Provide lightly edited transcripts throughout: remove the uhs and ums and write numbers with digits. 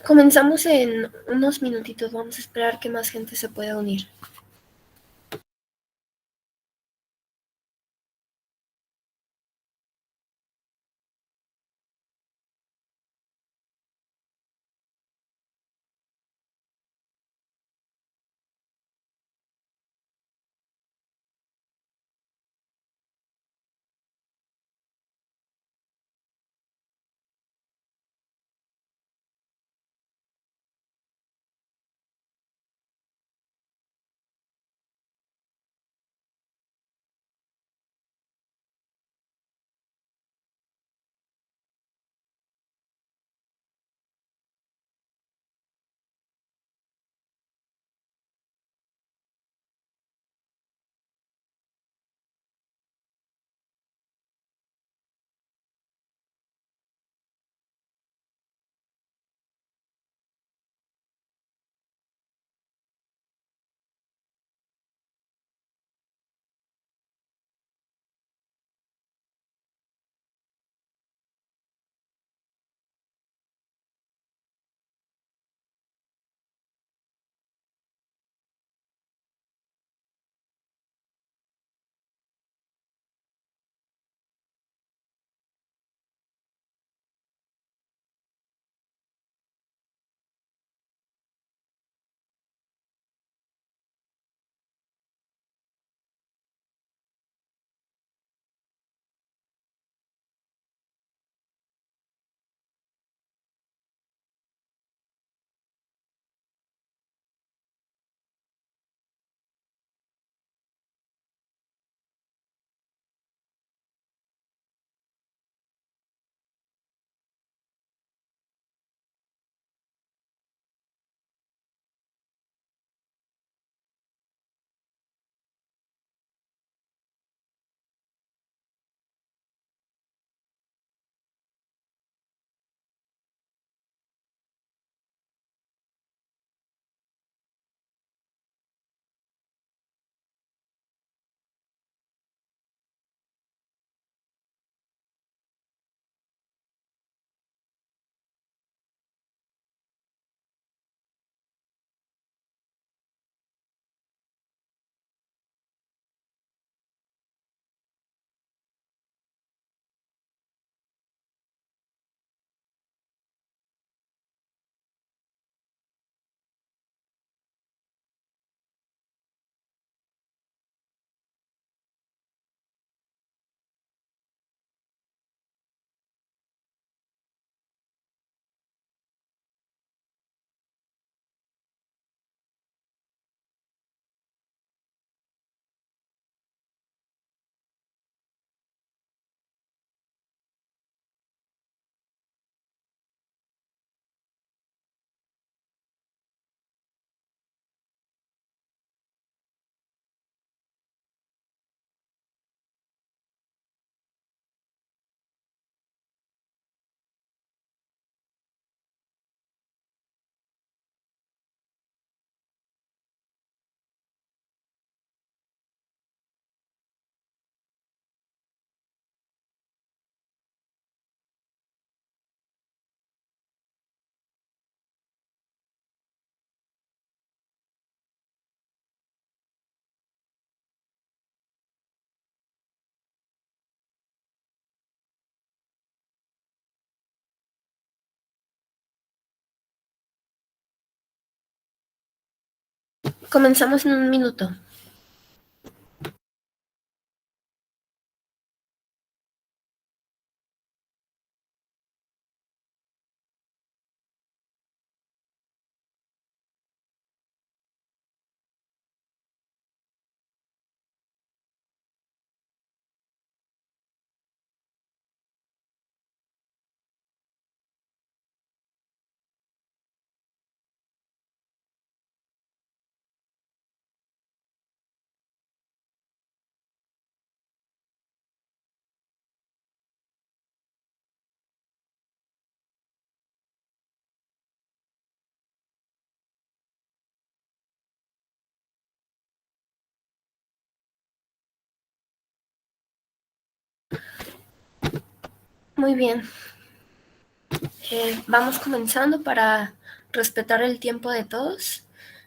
Comenzamos en unos minutitos, vamos a esperar que más gente se pueda unir. Comenzamos en un minuto. Muy bien. Vamos comenzando para respetar el tiempo de todos,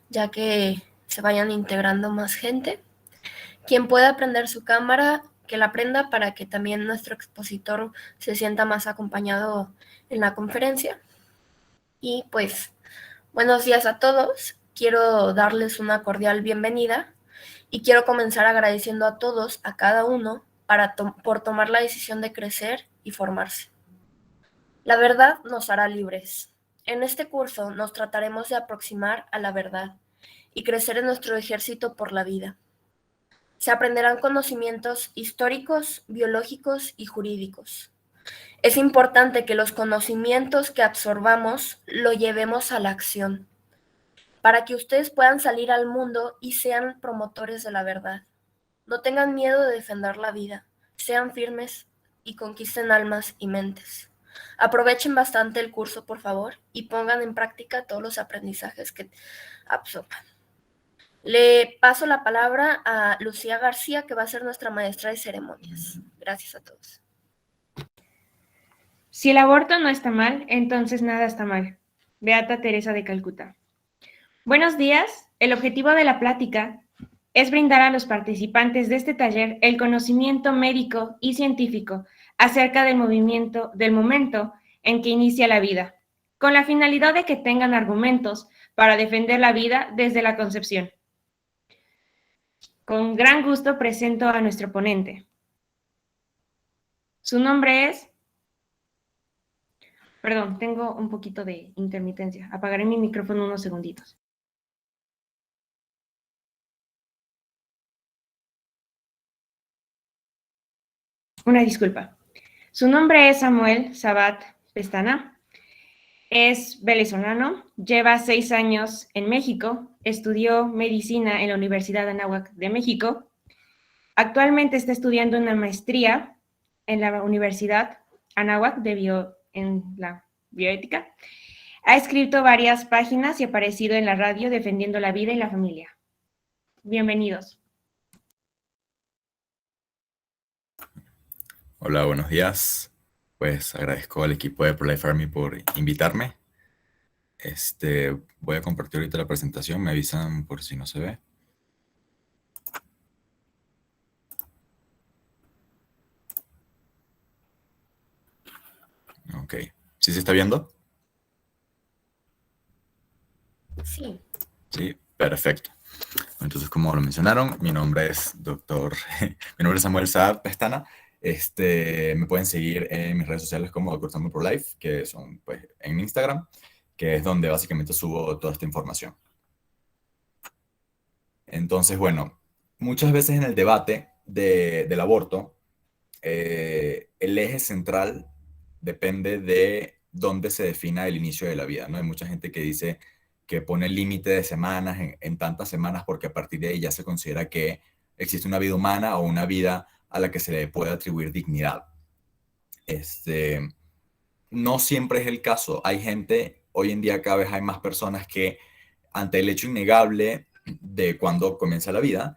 ya que se vayan integrando más gente. Quien pueda prender su cámara, que la prenda para que también nuestro expositor se sienta más acompañado en la conferencia. Y pues, buenos días a todos. Quiero darles una cordial bienvenida y quiero comenzar agradeciendo a todos, a cada uno, por tomar la decisión de crecer y formarse. La verdad nos hará libres. En este curso nos trataremos de aproximar a la verdad y crecer en nuestro ejército por la vida. Se aprenderán conocimientos históricos, biológicos y jurídicos. Es importante que los conocimientos que absorbamos lo llevemos a la acción, para que ustedes puedan salir al mundo y sean promotores de la verdad. No tengan miedo de defender la vida, sean firmes y conquisten almas y mentes. Aprovechen bastante el curso, por favor, y pongan en práctica todos los aprendizajes que absorban. Le paso la palabra a Lucía García, que va a ser nuestra maestra de ceremonias. Gracias a todos. Si el aborto no está mal, entonces nada está mal. Beata Teresa de Calcuta. Buenos días. El objetivo de la plática es brindar a los participantes de este taller el conocimiento médico y científico acerca del momento en que inicia la vida, con la finalidad de que tengan argumentos para defender la vida desde la concepción. Con gran gusto presento a nuestro ponente. Su nombre es... Perdón, tengo un poquito de intermitencia. Apagaré mi micrófono unos segunditos. Una disculpa. Su nombre es Samuel Sabat Pestana. Es venezolano, lleva 6 años en México, estudió medicina en la Universidad de Anáhuac de México. Actualmente está estudiando una maestría en la Universidad Anáhuac en la bioética. Ha escrito varias páginas y aparecido en la radio defendiendo la vida y la familia. Bienvenidos. Hola, buenos días. Pues agradezco al equipo de ProLife Army por invitarme. Voy a compartir ahorita la presentación. Me avisan por si no se ve. Ok. ¿Sí se está viendo? Sí. Sí, perfecto. Entonces, como lo mencionaron, mi nombre es mi nombre es Samuel Saad Pestana. Me pueden seguir en mis redes sociales como Dr. Samuel Pro Life, que son pues en Instagram, que es donde básicamente subo toda esta información. Entonces, bueno, muchas veces en el debate del aborto, el eje central depende de dónde se defina el inicio de la vida, ¿no? Hay mucha gente que dice que pone el límite de semanas en tantas semanas porque a partir de ahí ya se considera que existe una vida humana o una vida a la que se le puede atribuir dignidad. No siempre es el caso. Hay gente, hoy en día cada vez hay más personas que ante el hecho innegable de cuándo comienza la vida,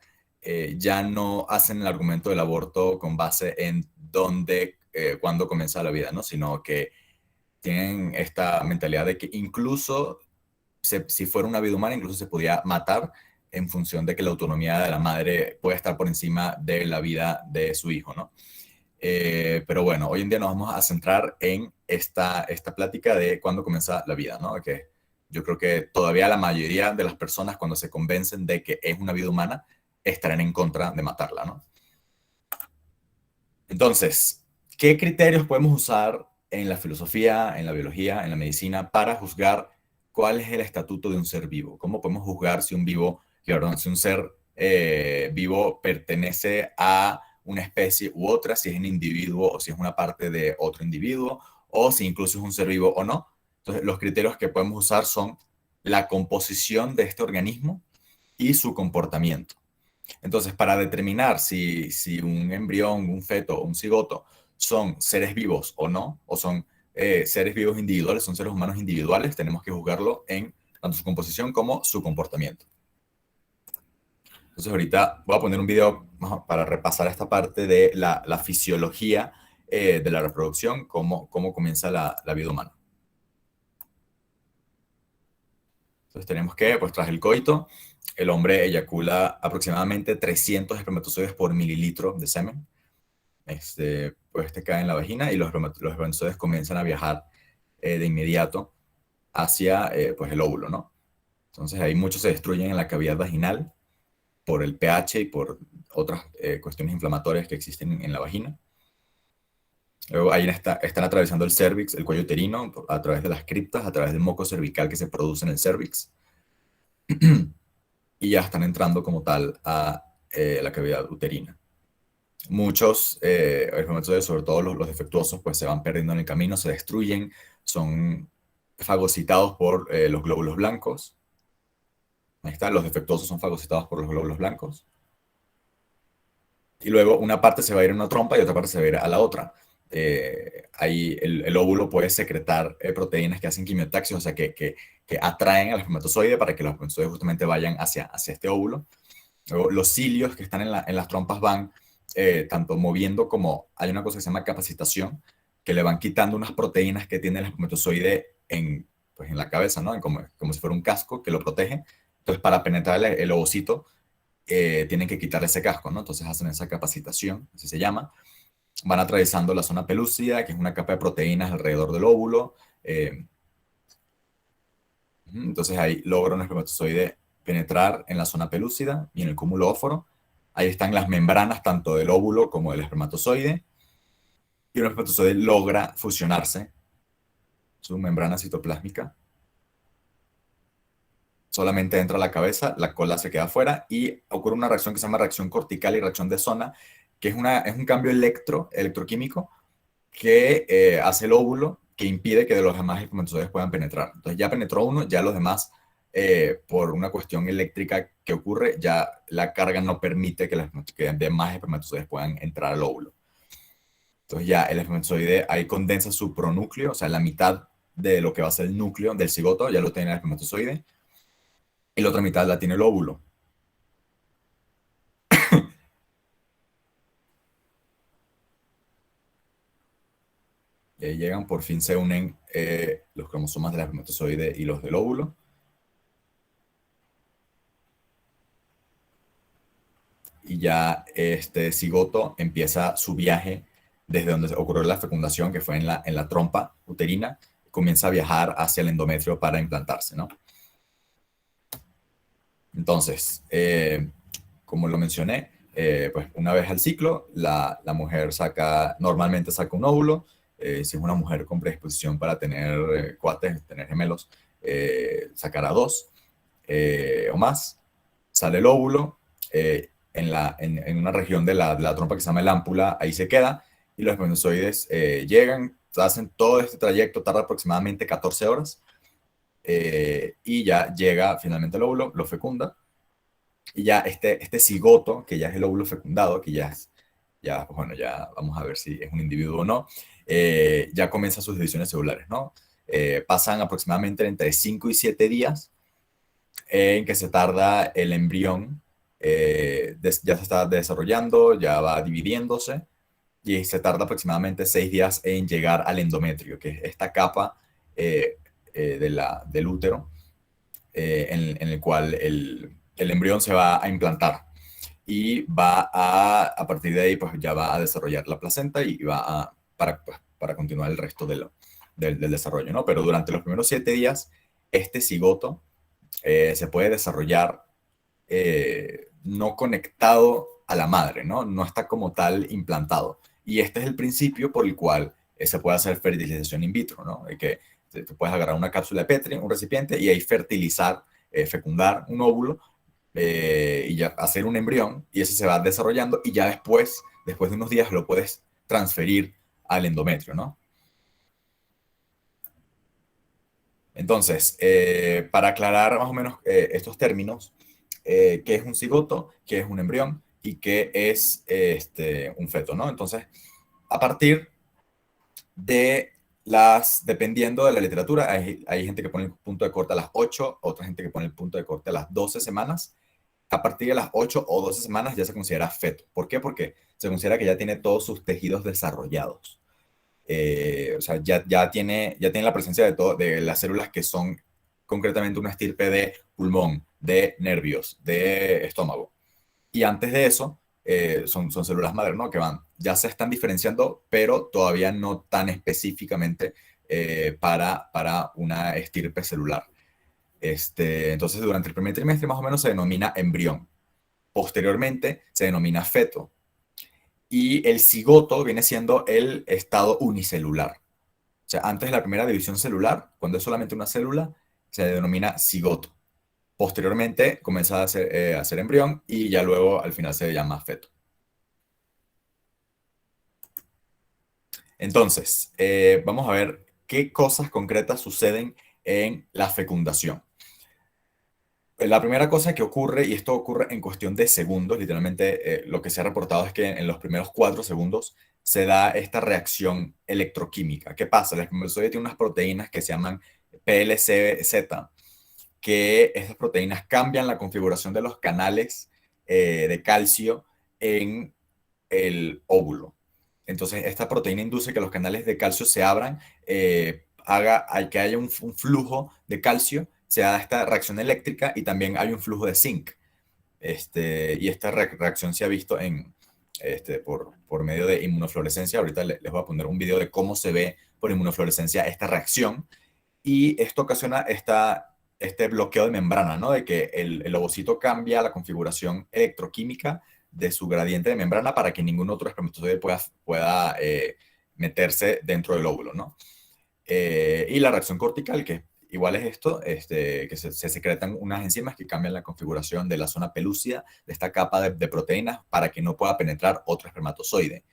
ya no hacen el argumento del aborto con base en cuándo comienza la vida, ¿no? Sino que tienen esta mentalidad de que incluso si fuera una vida humana, incluso se podía matar en función de que la autonomía de la madre puede estar por encima de la vida de su hijo, ¿no? Pero bueno, hoy en día nos vamos a centrar en esta plática de cuándo comienza la vida, ¿no? Que yo creo que todavía la mayoría de las personas cuando se convencen de que es una vida humana estarán en contra de matarla, ¿no? Entonces, ¿qué criterios podemos usar en la filosofía, en la biología, en la medicina para juzgar cuál es el estatuto de un ser vivo? ¿Cómo podemos juzgar si si un ser vivo pertenece a una especie u otra, si es un individuo o si es una parte de otro individuo, o si incluso es un ser vivo o no? Entonces, los criterios que podemos usar son la composición de este organismo y su comportamiento. Entonces, para determinar si un embrión, un feto o un cigoto son seres vivos o no, o son seres vivos individuales, son seres humanos individuales, tenemos que juzgarlo en tanto su composición como su comportamiento. Entonces, ahorita voy a poner un video para repasar esta parte de la fisiología de la reproducción, cómo comienza la vida humana. Entonces tenemos que, pues tras el coito, el hombre eyacula aproximadamente 300 espermatozoides por mililitro de semen. Pues cae en la vagina y los espermatozoides comienzan a viajar de inmediato hacia pues el óvulo, ¿no? Entonces ahí muchos se destruyen en la cavidad vaginal por el pH y por otras cuestiones inflamatorias que existen en la vagina. Luego ahí están atravesando el cervix, el cuello uterino, a través de las criptas, a través del moco cervical que se produce en el cervix. Y ya están entrando como tal a la cavidad uterina. Muchos espermatozoides, sobre todo los defectuosos, pues se van perdiendo en el camino, se destruyen, son fagocitados por los glóbulos blancos. Ahí está, los defectuosos son fagocitados por los glóbulos blancos. Y luego una parte se va a ir a una trompa y otra parte se va a ir a la otra. Ahí el óvulo puede secretar proteínas que hacen quimiotaxis, o sea, que atraen al espermatozoide para que los espermatozoides justamente vayan hacia este óvulo. Luego, los cilios que están en las trompas van tanto moviendo como hay una cosa que se llama capacitación, que le van quitando unas proteínas que tiene el espermatozoide pues en la cabeza, ¿no? Como si fuera un casco que lo protege. Entonces, para penetrar el ovocito, tienen que quitarle ese casco, ¿no? Entonces hacen esa capacitación, así se llama. Van atravesando la zona pelúcida, que es una capa de proteínas alrededor del óvulo. Entonces ahí logra un espermatozoide penetrar en la zona pelúcida y en el cúmulo óforo. Ahí están las membranas tanto del óvulo como del espermatozoide. Y un espermatozoide logra fusionarse, su membrana citoplásmica. Solamente entra a la cabeza, la cola se queda afuera y ocurre una reacción que se llama reacción cortical y reacción de zona, que es un cambio electroquímico que hace el óvulo, que impide que de los demás espermatozoides puedan penetrar. Entonces ya penetró uno, ya los demás, por una cuestión eléctrica que ocurre, ya la carga no permite que demás espermatozoides puedan entrar al óvulo. Entonces ya el espermatozoide ahí condensa su pronúcleo, o sea, la mitad de lo que va a ser el núcleo del cigoto, ya lo tiene el espermatozoide, y la otra mitad la tiene el óvulo. Y ahí llegan, por fin se unen los cromosomas del espermatozoide y los del óvulo. Y ya este cigoto empieza su viaje desde donde ocurrió la fecundación, que fue en la trompa uterina, comienza a viajar hacia el endometrio para implantarse, ¿no? Entonces, como lo mencioné, pues una vez al ciclo, la mujer normalmente saca un óvulo. Si es una mujer con predisposición para tener cuates, tener gemelos, sacará 2 o más. Sale el óvulo en una región de la trompa que se llama el ámpula, ahí se queda, y los espermatozoides llegan, hacen todo este trayecto, tarda aproximadamente 14 horas, y ya llega finalmente el óvulo, lo fecunda, y ya este cigoto, que ya es el óvulo fecundado, que pues bueno, ya vamos a ver si es un individuo o no, ya comienza sus divisiones celulares, ¿no? Pasan aproximadamente entre 5 y 7 días en que se tarda el embrión, ya se está desarrollando, ya va dividiéndose, y se tarda aproximadamente 6 días en llegar al endometrio, que es esta capa del útero, en el cual el embrión se va a implantar. Y a partir de ahí, pues ya va a desarrollar la placenta y va para continuar el resto del desarrollo, ¿no? Pero durante los primeros 7 días, este cigoto se puede desarrollar no conectado a la madre, ¿no? No está como tal implantado. Y este es el principio por el cual se puede hacer fertilización in vitro, ¿no? Que tú puedes agarrar una cápsula de Petri, un recipiente, y ahí fertilizar, fecundar un óvulo, y ya hacer un embrión, y ese se va desarrollando, y ya después de unos días lo puedes transferir al endometrio, ¿no? Entonces, para aclarar más o menos estos términos, qué es un cigoto, qué es un embrión y qué es un feto, ¿no? Entonces, a partir dependiendo de la literatura, hay gente que pone el punto de corte a las 8, otra gente que pone el punto de corte a las 12 semanas. A partir de las 8 o 12 semanas ya se considera feto. ¿Por qué? Porque se considera que ya tiene todos sus tejidos desarrollados. O sea, ya tiene la presencia de las células que son concretamente una estirpe de pulmón, de nervios, de estómago. Y antes de eso, son células madre, ¿no? Que ya se están diferenciando, pero todavía no tan específicamente para una estirpe celular. Entonces, durante el primer trimestre más o menos se denomina embrión. Posteriormente se denomina feto. Y el cigoto viene siendo el estado unicelular. O sea, antes de la primera división celular, cuando es solamente una célula, se denomina cigoto. Posteriormente comienza a ser embrión y ya luego al final se llama feto. Entonces, vamos a ver qué cosas concretas suceden en la fecundación. La primera cosa que ocurre, y esto ocurre en cuestión de segundos, literalmente lo que se ha reportado es que en los primeros 4 segundos se da esta reacción electroquímica. ¿Qué pasa? El espermatozoide tiene unas proteínas que se llaman PLCZ, que estas proteínas cambian la configuración de los canales de calcio en el óvulo. Entonces, esta proteína induce que los canales de calcio se abran, que haya un flujo de calcio, se da esta reacción eléctrica y también hay un flujo de zinc. Y esta reacción se ha visto por medio de inmunofluorescencia. Ahorita les voy a poner un video de cómo se ve por inmunofluorescencia esta reacción. Y esto ocasiona este bloqueo de membrana, ¿no? De que el ovocito cambia la configuración electroquímica de su gradiente de membrana para que ningún otro espermatozoide pueda meterse dentro del óvulo, ¿no? Y la reacción cortical, que igual es esto, que se secretan unas enzimas que cambian la configuración de la zona pelúcida de esta capa de proteínas para que no pueda penetrar otro espermatozoide.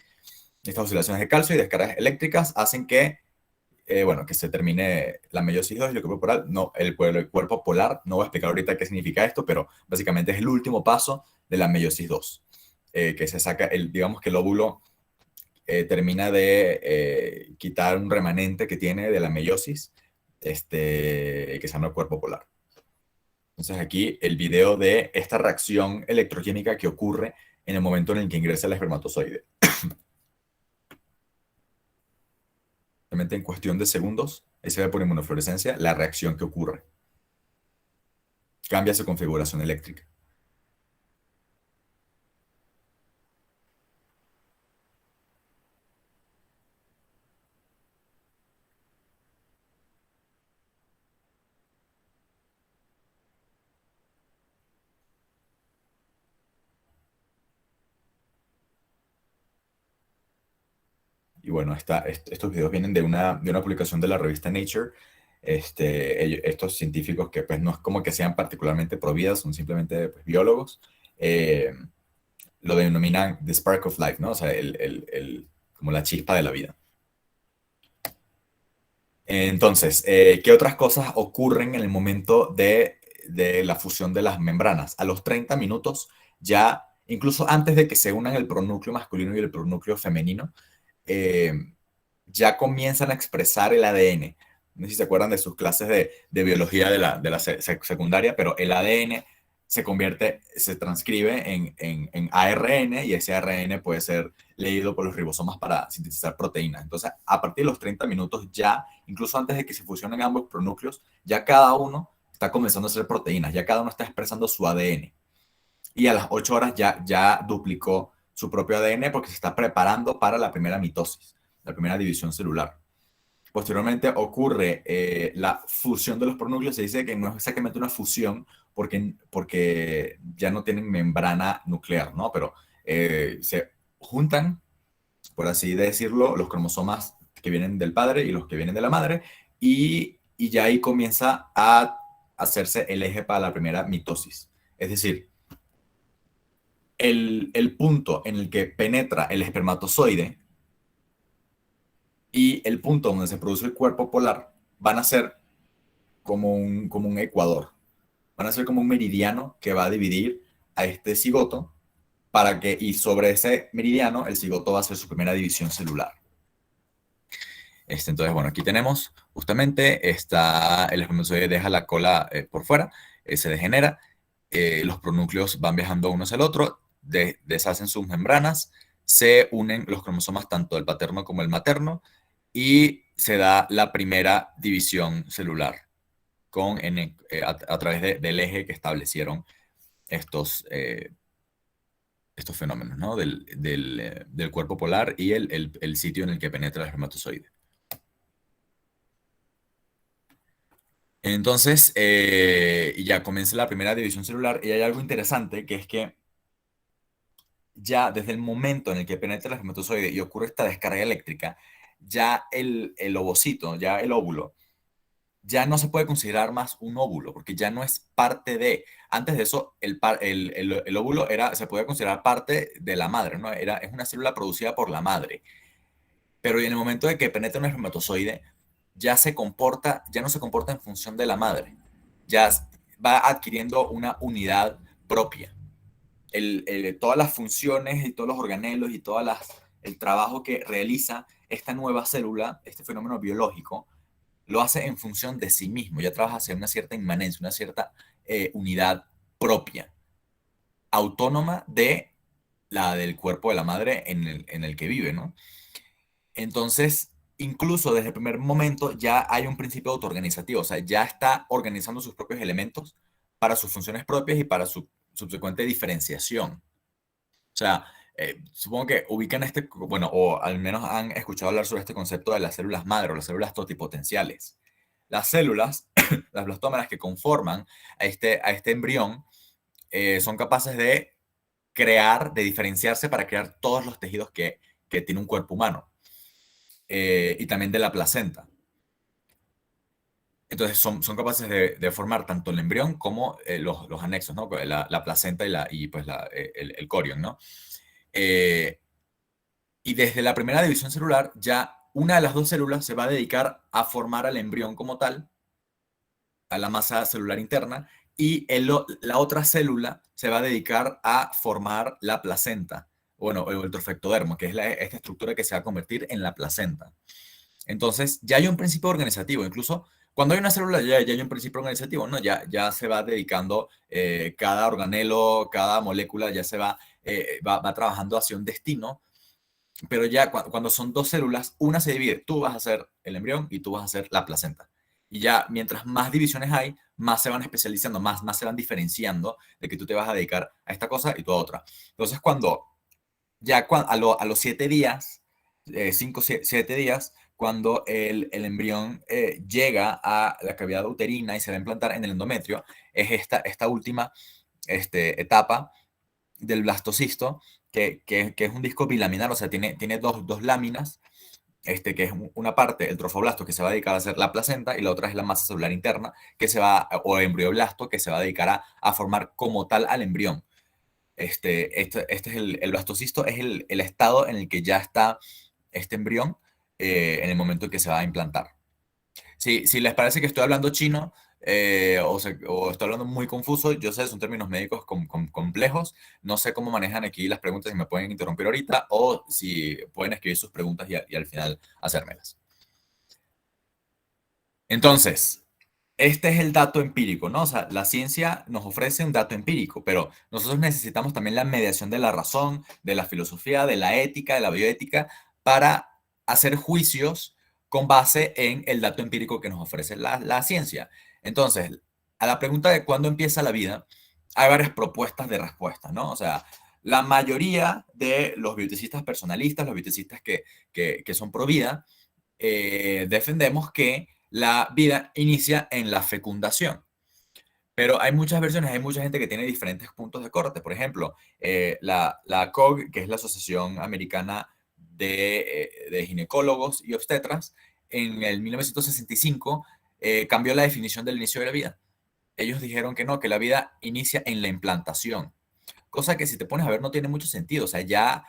Estas oscilaciones de calcio y descargas eléctricas hacen que se termine la meiosis 2 y el cuerpo polar. No, el cuerpo polar, no voy a explicar ahorita qué significa esto, pero básicamente es el último paso de la meiosis 2, que se saca, digamos que el óvulo termina de quitar un remanente que tiene de la meiosis, que se llama el cuerpo polar. Entonces aquí el video de esta reacción electroquímica que ocurre en el momento en el que ingresa el espermatozoide. Realmente en cuestión de segundos, ahí se ve por inmunofluorescencia la reacción que ocurre. Cambia su configuración eléctrica. Y bueno, estos videos vienen de una publicación de la revista Nature. Estos científicos que pues no es como que sean particularmente pro vida, son simplemente pues, biólogos, lo denominan the spark of life, ¿no? O sea, como la chispa de la vida. Entonces, ¿qué otras cosas ocurren en el momento de la fusión de las membranas? A los 30 minutos, ya, incluso antes de que se unan el pronúcleo masculino y el pronúcleo femenino, ya comienzan a expresar el ADN. No sé si se acuerdan de sus clases de biología de la secundaria, pero el ADN se transcribe en ARN y ese ARN puede ser leído por los ribosomas para sintetizar proteínas. Entonces, a partir de los 30 minutos ya, incluso antes de que se fusionen ambos pronúcleos, ya cada uno está comenzando a hacer proteínas, ya cada uno está expresando su ADN. Y a las 8 horas ya duplicó su propio ADN porque se está preparando para la primera mitosis, la primera división celular. Posteriormente ocurre la fusión de los pronúcleos. Se dice que no es exactamente una fusión porque ya no tienen membrana nuclear, ¿no? Pero se juntan, por así decirlo, los cromosomas que vienen del padre y los que vienen de la madre, y ya ahí comienza a hacerse el eje para la primera mitosis. Es decir, el punto en el que penetra el espermatozoide y el punto donde se produce el cuerpo polar van a ser como un ecuador. Van a ser como un meridiano que va a dividir a este cigoto y sobre ese meridiano el cigoto va a hacer su primera división celular. Entonces, bueno, aquí tenemos justamente el espermatozoide deja la cola por fuera, se degenera, los pronúcleos van viajando uno hacia el otro, deshacen sus membranas, se unen los cromosomas tanto el paterno como el materno y se da la primera división celular. a través del eje que establecieron estos, estos fenómenos, ¿no? Del cuerpo polar y el sitio en el que penetra el espermatozoide. Entonces, ya comienza la primera división celular y hay algo interesante que es que ya desde el momento en el que penetra el espermatozoide y ocurre esta descarga eléctrica, ya el ovocito, ya el óvulo, ya no se puede considerar más un óvulo, porque ya no es parte de. Antes de eso, el óvulo se podía considerar parte de la madre, ¿no? Es una célula producida por la madre. Pero en el momento de que penetra un espermatozoide, ya no se comporta en función de la madre. Ya va adquiriendo una unidad propia. Todas las funciones y todos los organelos y el trabajo que realiza esta nueva célula, este fenómeno biológico, lo hace en función de sí mismo, ya trabaja hacia una cierta inmanencia, una cierta unidad propia, autónoma de la del cuerpo de la madre en el que vive, ¿no? Entonces, incluso desde el primer momento ya hay un principio autoorganizativo, o sea, ya está organizando sus propios elementos para sus funciones propias y para su subsecuente diferenciación. O sea, supongo que ubican bueno, o al menos han escuchado hablar sobre este concepto de las células madre o las células totipotenciales. Las células, las blastómeras que conforman a este embrión, son capaces de de diferenciarse para crear todos los tejidos que tiene un cuerpo humano. Y también de la placenta. Entonces son capaces de formar tanto el embrión como los anexos, ¿no? La placenta y pues el corión, ¿no? Y desde la primera división celular, ya una de las dos células se va a dedicar a formar al embrión como tal, a la masa celular interna, y la otra célula se va a dedicar a formar la placenta, bueno, o el trofectodermo, que es esta estructura que se va a convertir en la placenta. Entonces, ya hay un principio organizativo, incluso cuando hay una célula ya hay un principio organizativo, ¿no? Ya se va dedicando cada organelo, cada molécula ya se va trabajando hacia un destino, pero ya cuando son dos células, una se divide, tú vas a ser el embrión y tú vas a ser la placenta. Y ya mientras más divisiones hay, más se van especializando, más se van diferenciando de que tú te vas a dedicar a esta cosa y tú a otra. Entonces, a los 7 días, 5, 7 días, cuando el embrión llega a la cavidad uterina y se va a implantar en el endometrio, es esta última etapa del blastocisto, que es un disco bilaminar, o sea, tiene dos láminas, que es una parte, el trofoblasto, que se va a dedicar a hacer la placenta, y la otra es la masa celular interna, o embrioblasto, que se va a dedicar a formar como tal al embrión. Este es el blastocisto, es el estado en el que ya está este embrión en el momento en que se va a implantar. Si les parece que estoy hablando chino o estoy hablando muy confuso, yo sé, son términos médicos complejos, no sé cómo manejan aquí las preguntas y me pueden interrumpir ahorita o si pueden escribir sus preguntas y al final hacérmelas. Entonces, este es el dato empírico, ¿no? O sea, la ciencia nos ofrece un dato empírico, pero nosotros necesitamos también la mediación de la razón, de la filosofía, de la ética, de la bioética, para hacer juicios con base en el dato empírico que nos ofrece la ciencia. Entonces, a la pregunta de cuándo empieza la vida, hay varias propuestas de respuesta, ¿no? O sea, la mayoría de los bioticistas personalistas, los bioticistas que son pro vida, defendemos que la vida inicia en la fecundación. Pero hay muchas versiones, hay mucha gente que tiene diferentes puntos de corte. Por ejemplo, la ACOG, que es la Asociación Americana de Ginecólogos y Obstetras, en el 1965 cambió la definición del inicio de la vida. Ellos dijeron que no, que la vida inicia en la implantación. Cosa que si te pones a ver no tiene mucho sentido. O sea, ya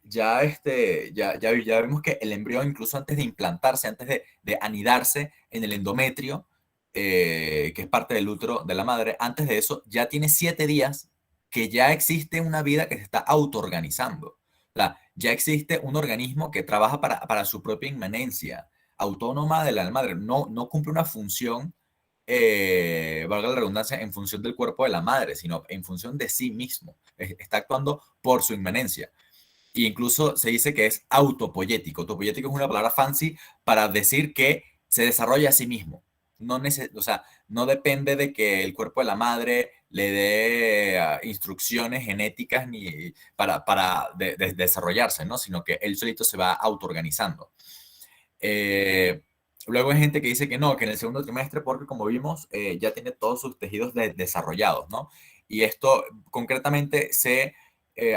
vemos que el embrión, incluso antes de implantarse, antes de anidarse en el endometrio, que es parte del útero de la madre, antes de eso ya tiene 7 días que ya existe una vida que se está autoorganizando. O sea, ya existe un organismo que trabaja para su propia inmanencia, autónoma de la madre. No cumple una función, valga la redundancia, en función del cuerpo de la madre, sino en función de sí mismo. Está actuando por su inmanencia. Y incluso se dice que es autopoyético. Autopoyético es una palabra fancy para decir que se desarrolla a sí mismo. o sea, no depende de que el cuerpo de la madre le dé instrucciones genéticas ni para desarrollarse, ¿no? Sino que él solito se va autoorganizando. Luego hay gente que dice que no, que en el segundo trimestre, porque como vimos, ya tiene todos sus tejidos desarrollados, ¿no? Y esto concretamente se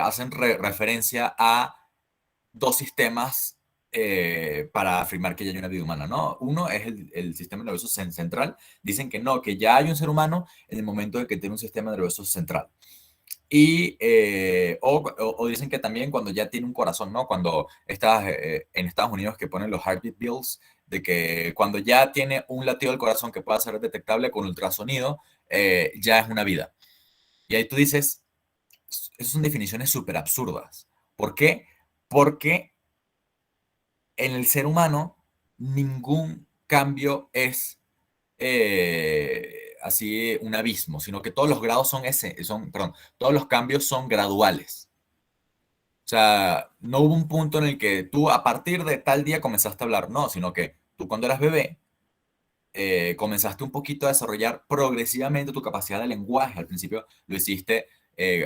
hacen referencia a dos sistemas para afirmar que ya hay una vida humana, ¿no? Uno es el sistema nervioso central. Dicen que no, que ya hay un ser humano en el momento de que tiene un sistema nervioso central. Y, o dicen que también cuando ya tiene un corazón, ¿no? Cuando estás en Estados Unidos que ponen los heartbeat bills, de que cuando ya tiene un latido del corazón que pueda ser detectable con ultrasonido, ya es una vida. Y ahí tú dices, esas son definiciones súper absurdas. ¿Por qué? Porque en el ser humano ningún cambio es así un abismo, sino que todos los grados perdón, todos los cambios son graduales. O sea, no hubo un punto en el que tú a partir de tal día comenzaste a hablar, no, sino que tú cuando eras bebé comenzaste un poquito a desarrollar progresivamente tu capacidad de lenguaje. Al principio lo hiciste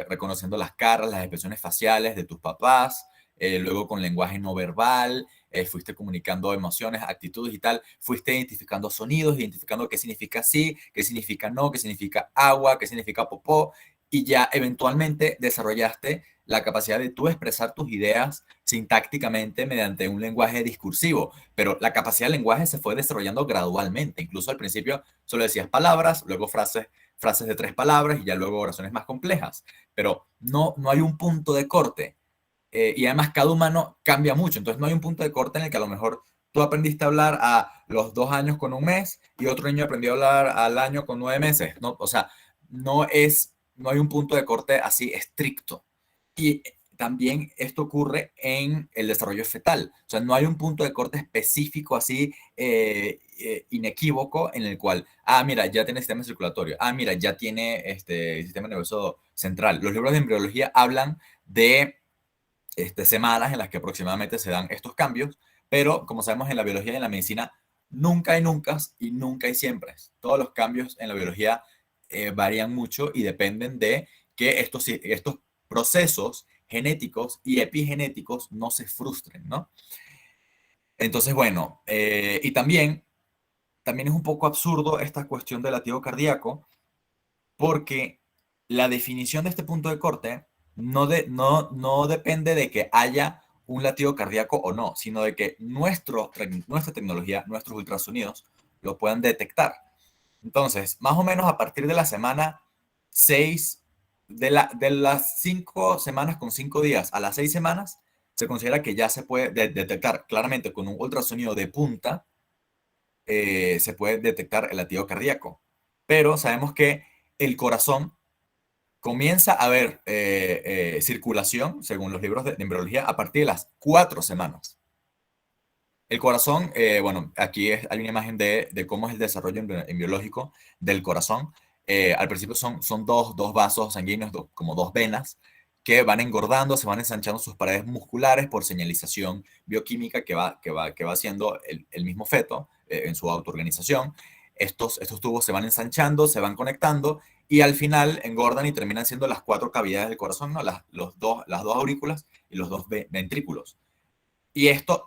reconociendo las caras, las expresiones faciales de tus papás, luego con lenguaje no verbal, fuiste comunicando emociones, actitudes y tal, fuiste identificando sonidos, identificando qué significa sí, qué significa no, qué significa agua, qué significa popó, y ya eventualmente desarrollaste la capacidad de tú expresar tus ideas sintácticamente mediante un lenguaje discursivo, pero la capacidad del lenguaje se fue desarrollando gradualmente. Incluso al principio solo decías palabras, luego frases de 3 palabras y ya luego oraciones más complejas, pero no hay un punto de corte. Y además cada humano cambia mucho, entonces no hay un punto de corte en el que a lo mejor tú aprendiste a hablar a los 2 años con 1 mes y otro niño aprendió a hablar al año con 9 meses, ¿no? O sea, no hay un punto de corte así estricto. Y también esto ocurre en el desarrollo fetal. O sea, no hay un punto de corte específico así inequívoco en el cual, mira, ya tiene sistema circulatorio. Mira, ya tiene sistema nervioso central. Los libros de embriología hablan de semanas en las que aproximadamente se dan estos cambios, pero como sabemos en la biología y en la medicina, nunca hay nunca y nunca hay siempre. Todos los cambios en la biología varían mucho y dependen de que estos procesos genéticos y epigenéticos no se frustren, ¿no? Entonces, bueno, y también es un poco absurdo esta cuestión del latido cardíaco, porque la definición de este punto de corte no depende de que haya un latido cardíaco o no, sino de que nuestra tecnología, nuestros ultrasonidos, lo puedan detectar. Entonces, más o menos a partir de la semana 6, de las 5 semanas con 5 días a las 6 semanas, se considera que ya se puede detectar claramente con un ultrasonido de punta, se puede detectar el latido cardíaco. Pero sabemos que el corazón comienza a haber circulación, según los libros de embriología, a partir de las 4 semanas. El corazón, bueno, aquí hay una imagen de cómo es el desarrollo embriológico del corazón. Al principio son dos vasos sanguíneos, como 2 venas, que van engordando, se van ensanchando sus paredes musculares por señalización bioquímica que va haciendo el mismo feto en su autoorganización. Estos tubos se van ensanchando, se van conectando y al final engordan y terminan siendo las 4 cavidades del corazón, ¿no? Las dos aurículas y los 2 ventrículos. Y esta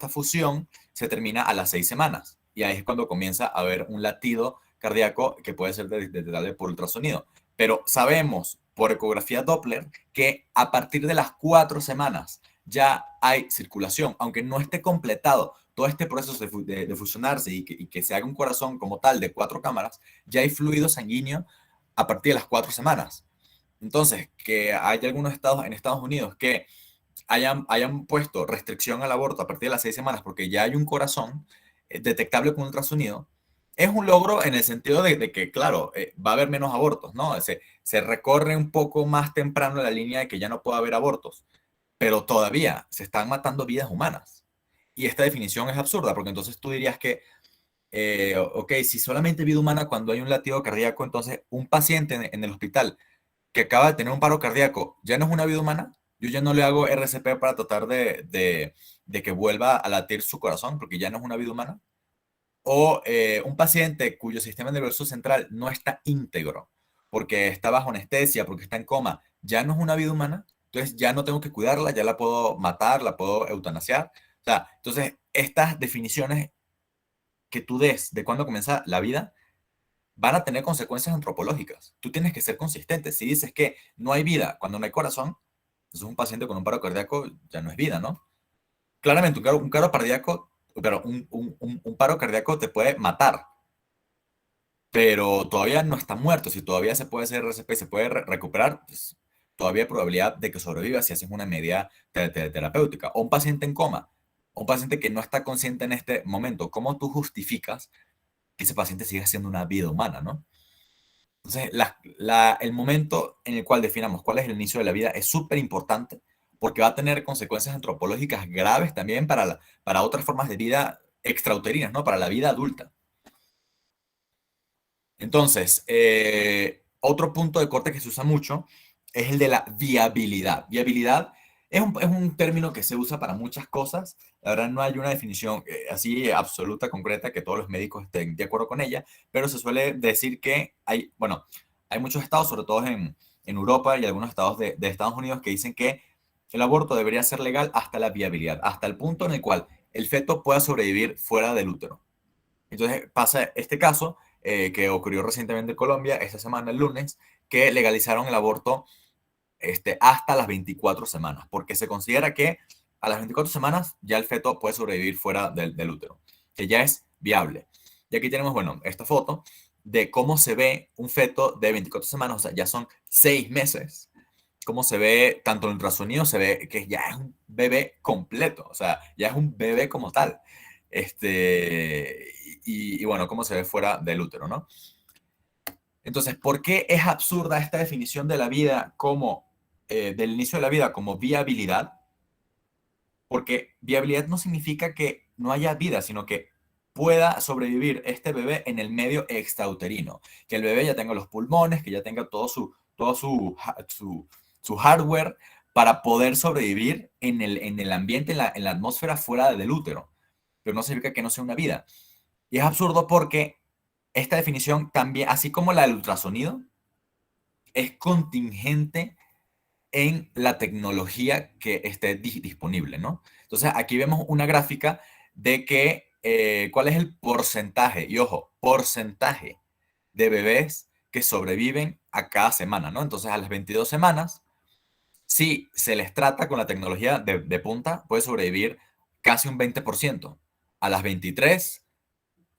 fusión se termina a las 6 semanas. Y ahí es cuando comienza a haber un latido cardíaco que puede ser detectable por ultrasonido. Pero sabemos por ecografía Doppler que a partir de las 4 semanas ya hay circulación, aunque no esté completado todo este proceso de fusionarse y que se haga un corazón como tal de 4 cámaras, ya hay fluido sanguíneo a partir de las 4 semanas. Entonces, que hay algunos estados en Estados Unidos que hayan puesto restricción al aborto a partir de las 6 semanas porque ya hay un corazón detectable con ultrasonido, es un logro en el sentido de que, claro, va a haber menos abortos, ¿no? Se recorre un poco más temprano la línea de que ya no puede haber abortos, pero todavía se están matando vidas humanas. Y esta definición es absurda, porque entonces tú dirías que, ok, si solamente vida humana cuando hay un latido cardíaco, entonces un paciente en el hospital que acaba de tener un paro cardíaco, ¿ya no es una vida humana? Yo ya no le hago RCP para tratar de que vuelva a latir su corazón, porque ya no es una vida humana. o un paciente cuyo sistema nervioso central no está íntegro, porque está bajo anestesia, porque está en coma, ya no es una vida humana, entonces ya no tengo que cuidarla, ya la puedo matar, la puedo eutanasiar. O sea, entonces estas definiciones que tú des de cuándo comienza la vida van a tener consecuencias antropológicas. Tú tienes que ser consistente. Si dices que no hay vida cuando no hay corazón, entonces un paciente con un paro cardíaco ya no es vida, ¿no? Claramente, un paro cardíaco, pero un paro cardíaco te puede matar, pero todavía no está muerto. Si todavía se puede hacer RCP, se puede recuperar, pues, todavía hay probabilidad de que sobreviva si haces una medida terapéutica. O un paciente en coma, o un paciente que no está consciente en este momento. ¿Cómo tú justificas que ese paciente siga siendo una vida humana, ¿no? Entonces, el momento en el cual definamos cuál es el inicio de la vida es súper importante porque va a tener consecuencias antropológicas graves también para otras formas de vida extrauterinas, ¿no? Para la vida adulta. Entonces, otro punto de corte que se usa mucho es el de la viabilidad. Viabilidad es un término que se usa para muchas cosas. La verdad no hay una definición así absoluta, concreta, que todos los médicos estén de acuerdo con ella, pero se suele decir que hay, bueno, hay muchos estados, sobre todo en Europa y algunos estados de Estados Unidos, que dicen que el aborto debería ser legal hasta la viabilidad, hasta el punto en el cual el feto pueda sobrevivir fuera del útero. Entonces pasa este caso que ocurrió recientemente en Colombia, esta semana, el lunes, que legalizaron el aborto hasta las 24 semanas, porque se considera que a las 24 semanas ya el feto puede sobrevivir fuera del útero, que ya es viable. Y aquí tenemos, bueno, esta foto de cómo se ve un feto de 24 semanas, o sea, ya son 6 meses. Cómo se ve, tanto en el ultrasonido se ve que ya es un bebé completo, o sea, ya es un bebé como tal. Y bueno, cómo se ve fuera del útero, ¿no? Entonces, ¿por qué es absurda esta definición de la vida como, del inicio de la vida como viabilidad? Porque viabilidad no significa que no haya vida, sino que pueda sobrevivir este bebé en el medio extrauterino. Que el bebé ya tenga los pulmones, que ya tenga su hardware para poder sobrevivir en el ambiente, en la atmósfera fuera del útero. Pero no significa que no sea una vida. Y es absurdo porque esta definición también, así como la del ultrasonido, es contingente en la tecnología que esté disponible, ¿no? Entonces, aquí vemos una gráfica de que cuál es el porcentaje, y ojo, porcentaje de bebés que sobreviven a cada semana, ¿no? Entonces, a las 22 semanas, si se les trata con la tecnología de punta, puede sobrevivir casi un 20%. A las 23,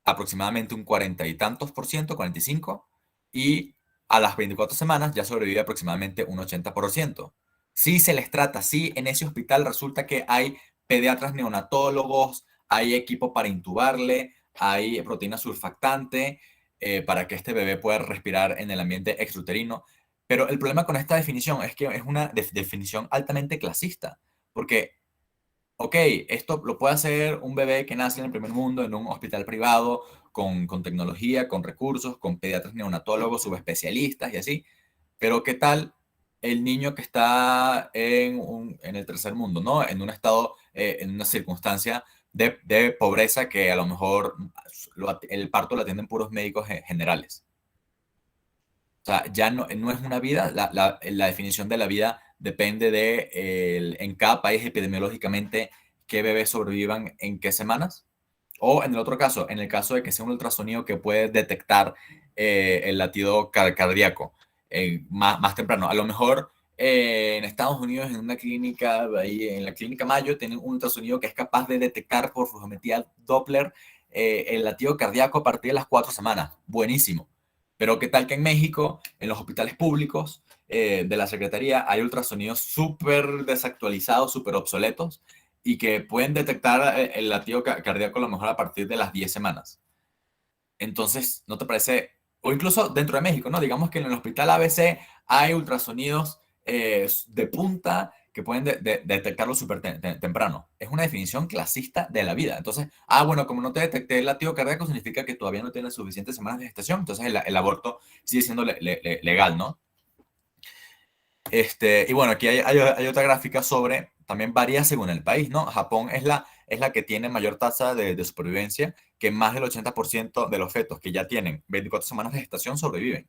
aproximadamente un 40 y tantos por ciento, 45, y a las 24 semanas ya sobrevive aproximadamente un 80%. Si se les trata, si en ese hospital resulta que hay pediatras neonatólogos, hay equipo para intubarle, hay proteína surfactante para que este bebé pueda respirar en el ambiente exuterino. Pero el problema con esta definición es que es una definición altamente clasista, porque ok, esto lo puede hacer un bebé que nace en el primer mundo, en un hospital privado, con tecnología, con recursos, con pediatras neonatólogos, subespecialistas y así. Pero ¿qué tal el niño que está en el tercer mundo, ¿no? En un estado, en una circunstancia de pobreza que a lo mejor el parto lo atienden puros médicos generales. O sea, ya no es una vida, la definición de la vida depende en cada país epidemiológicamente qué bebés sobrevivan en qué semanas. O en el otro caso, en el caso de que sea un ultrasonido que puede detectar el latido cardíaco más temprano. A lo mejor en Estados Unidos, en una clínica, ahí en la clínica Mayo, tienen un ultrasonido que es capaz de detectar por flujometría Doppler el latido cardíaco a partir de las 4 semanas. Buenísimo. Pero qué tal que en México, en los hospitales públicos de la Secretaría, hay ultrasonidos súper desactualizados, súper obsoletos y que pueden detectar el latido cardíaco a lo mejor a partir de las 10 semanas. Entonces, ¿no te parece? O incluso dentro de México, ¿no? Digamos que en el hospital ABC hay ultrasonidos de punta que pueden detectarlo súper temprano. Es una definición clasista de la vida. Entonces, bueno, como no te detecté el latido cardíaco, significa que todavía no tienes suficientes semanas de gestación. Entonces, el aborto sigue siendo legal, ¿no? Y bueno, aquí hay otra gráfica sobre, también varía según el país, ¿no? Japón es es la que tiene mayor tasa de supervivencia, que más del 80% de los fetos que ya tienen 24 semanas de gestación sobreviven.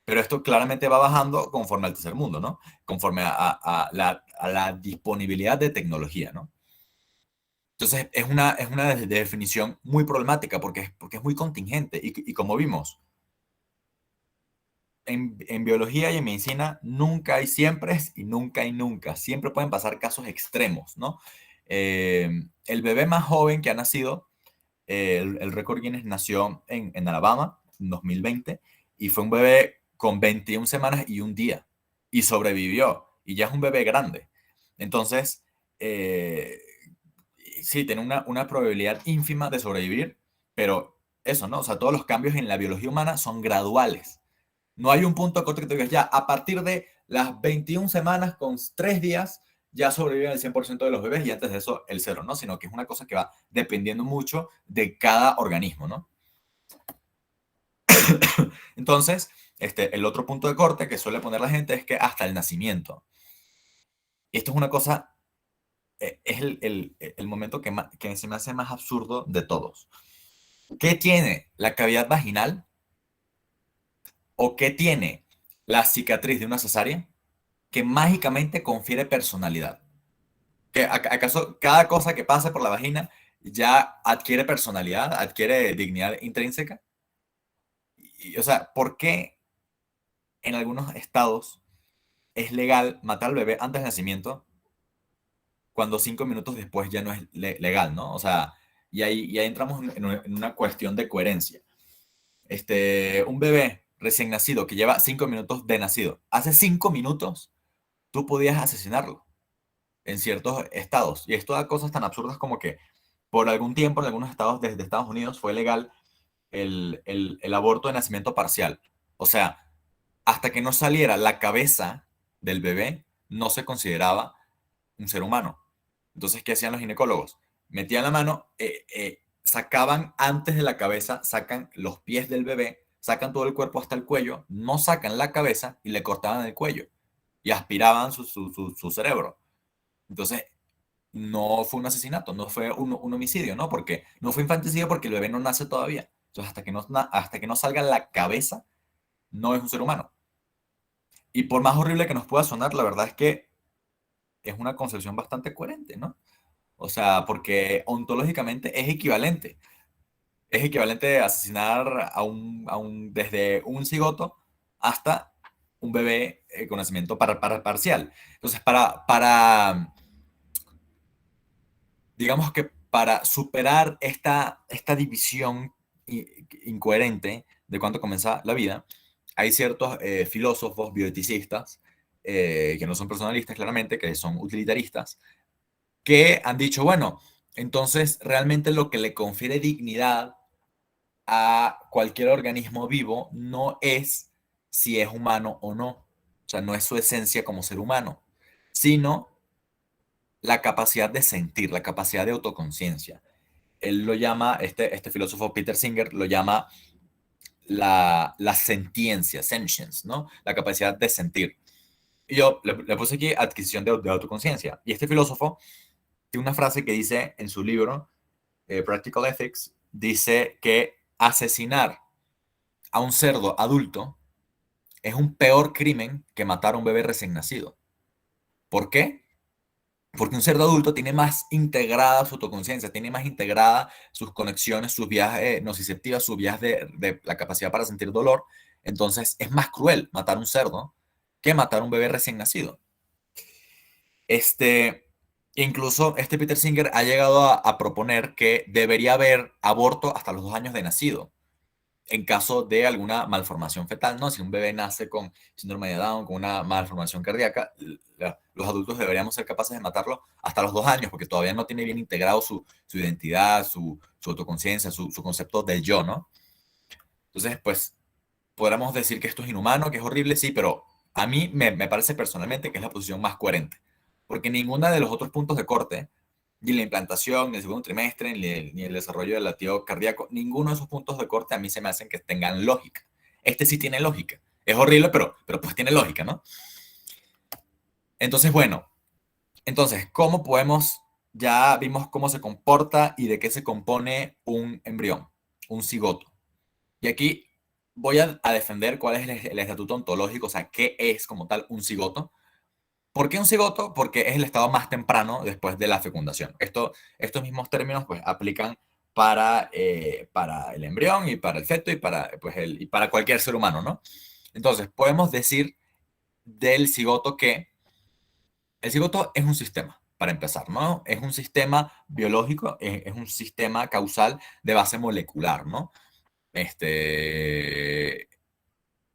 Pero esto claramente va bajando conforme al tercer mundo, ¿no? Conforme a la disponibilidad de tecnología, ¿no? Entonces, es una definición muy problemática porque es muy contingente. Y como vimos, en biología y en medicina nunca hay siempre y nunca hay nunca. Siempre pueden pasar casos extremos, ¿no? El bebé más joven que ha nacido, el récord Guinness nació en Alabama en 2020 y fue un bebé con 21 semanas y un día y sobrevivió y ya es un bebé grande. Entonces, sí, tiene una probabilidad ínfima de sobrevivir, pero eso, ¿no? O sea, todos los cambios en la biología humana son graduales. No hay un punto corto que te digas, ya, a partir de las 21 semanas con 3 días, ya sobreviven el 100% de los bebés y antes de eso el cero, ¿no? Sino que es una cosa que va dependiendo mucho de cada organismo, ¿no? Entonces, el otro punto de corte que suele poner la gente es que hasta el nacimiento. Esto es una cosa, es el momento que se me hace más absurdo de todos. ¿Qué tiene la cavidad vaginal o qué tiene la cicatriz de una cesárea que mágicamente confiere personalidad? ¿Acaso cada cosa que pase por la vagina ya adquiere personalidad, adquiere dignidad intrínseca? O sea, ¿por qué en algunos estados es legal matar al bebé antes del nacimiento cuando 5 minutos después ya no es legal, ¿no? O sea, y ahí entramos en una cuestión de coherencia. Un bebé recién nacido que lleva 5 minutos de nacido, hace 5 minutos tú podías asesinarlo en ciertos estados. Y esto da cosas tan absurdas como que por algún tiempo en algunos estados desde Estados Unidos fue legal el aborto de nacimiento parcial. O sea, hasta que no saliera la cabeza del bebé, no se consideraba un ser humano. Entonces, ¿qué hacían los ginecólogos? Metían la mano, sacaban antes de la cabeza, sacan los pies del bebé, sacan todo el cuerpo hasta el cuello, no sacan la cabeza y le cortaban el cuello y aspiraban su cerebro. Entonces, no fue un asesinato, no fue un homicidio, ¿no? Porque no fue infanticidio porque el bebé no nace todavía. Entonces, hasta que no salga la cabeza, no es un ser humano. Y por más horrible que nos pueda sonar, la verdad es que es una concepción bastante coherente, ¿no? O sea, porque ontológicamente es equivalente. Es equivalente a asesinar desde un cigoto hasta un bebé con nacimiento parcial. Entonces, digamos que para superar esta división incoherente de cuánto comienza la vida, hay ciertos filósofos bioeticistas, que no son personalistas claramente, que son utilitaristas, que han dicho, bueno, entonces realmente lo que le confiere dignidad a cualquier organismo vivo no es si es humano o no, o sea, no es su esencia como ser humano, sino la capacidad de sentir, la capacidad de autoconciencia. Él lo llama, este filósofo Peter Singer lo llama la sentiencia, sentience, ¿no? La capacidad de sentir. Y yo le puse aquí adquisición de autoconciencia. Y este filósofo tiene una frase que dice en su libro, Practical Ethics, dice que asesinar a un cerdo adulto es un peor crimen que matar a un bebé recién nacido. ¿Por qué? Porque un cerdo adulto tiene más integrada su autoconciencia, tiene más integrada sus conexiones, sus vías nociceptivas, sus vías de la capacidad para sentir dolor. Entonces es más cruel matar un cerdo que matar un bebé recién nacido. Incluso Peter Singer ha llegado a proponer que debería haber aborto hasta los 2 años de nacido, en caso de alguna malformación fetal, ¿no? Si un bebé nace con síndrome de Down, con una malformación cardíaca, los adultos deberíamos ser capaces de matarlo hasta los 2 años, porque todavía no tiene bien integrado su identidad, su autoconciencia, su concepto del yo, ¿no? Entonces, pues, podríamos decir que esto es inhumano, que es horrible, sí, pero a mí me parece personalmente que es la posición más coherente, porque ninguno de los otros puntos de corte, ni la implantación, ni el segundo trimestre, ni el desarrollo del latido cardíaco, ninguno de esos puntos de corte a mí se me hacen que tengan lógica. Este sí tiene lógica. Es horrible, pero pues tiene lógica, ¿no? Entonces, bueno, ¿cómo podemos ya vimos cómo se comporta y de qué se compone un embrión, un cigoto. Y aquí voy a defender cuál es el estatuto ontológico, o sea, qué es como tal un cigoto. ¿Por qué un cigoto? Porque es el estado más temprano después de la fecundación. Estos mismos términos pues aplican para el embrión y para el feto y y para cualquier ser humano, ¿no? Entonces, podemos decir del cigoto que el cigoto es un sistema, para empezar, ¿no? Es un sistema biológico, es un sistema causal de base molecular, ¿no? Este,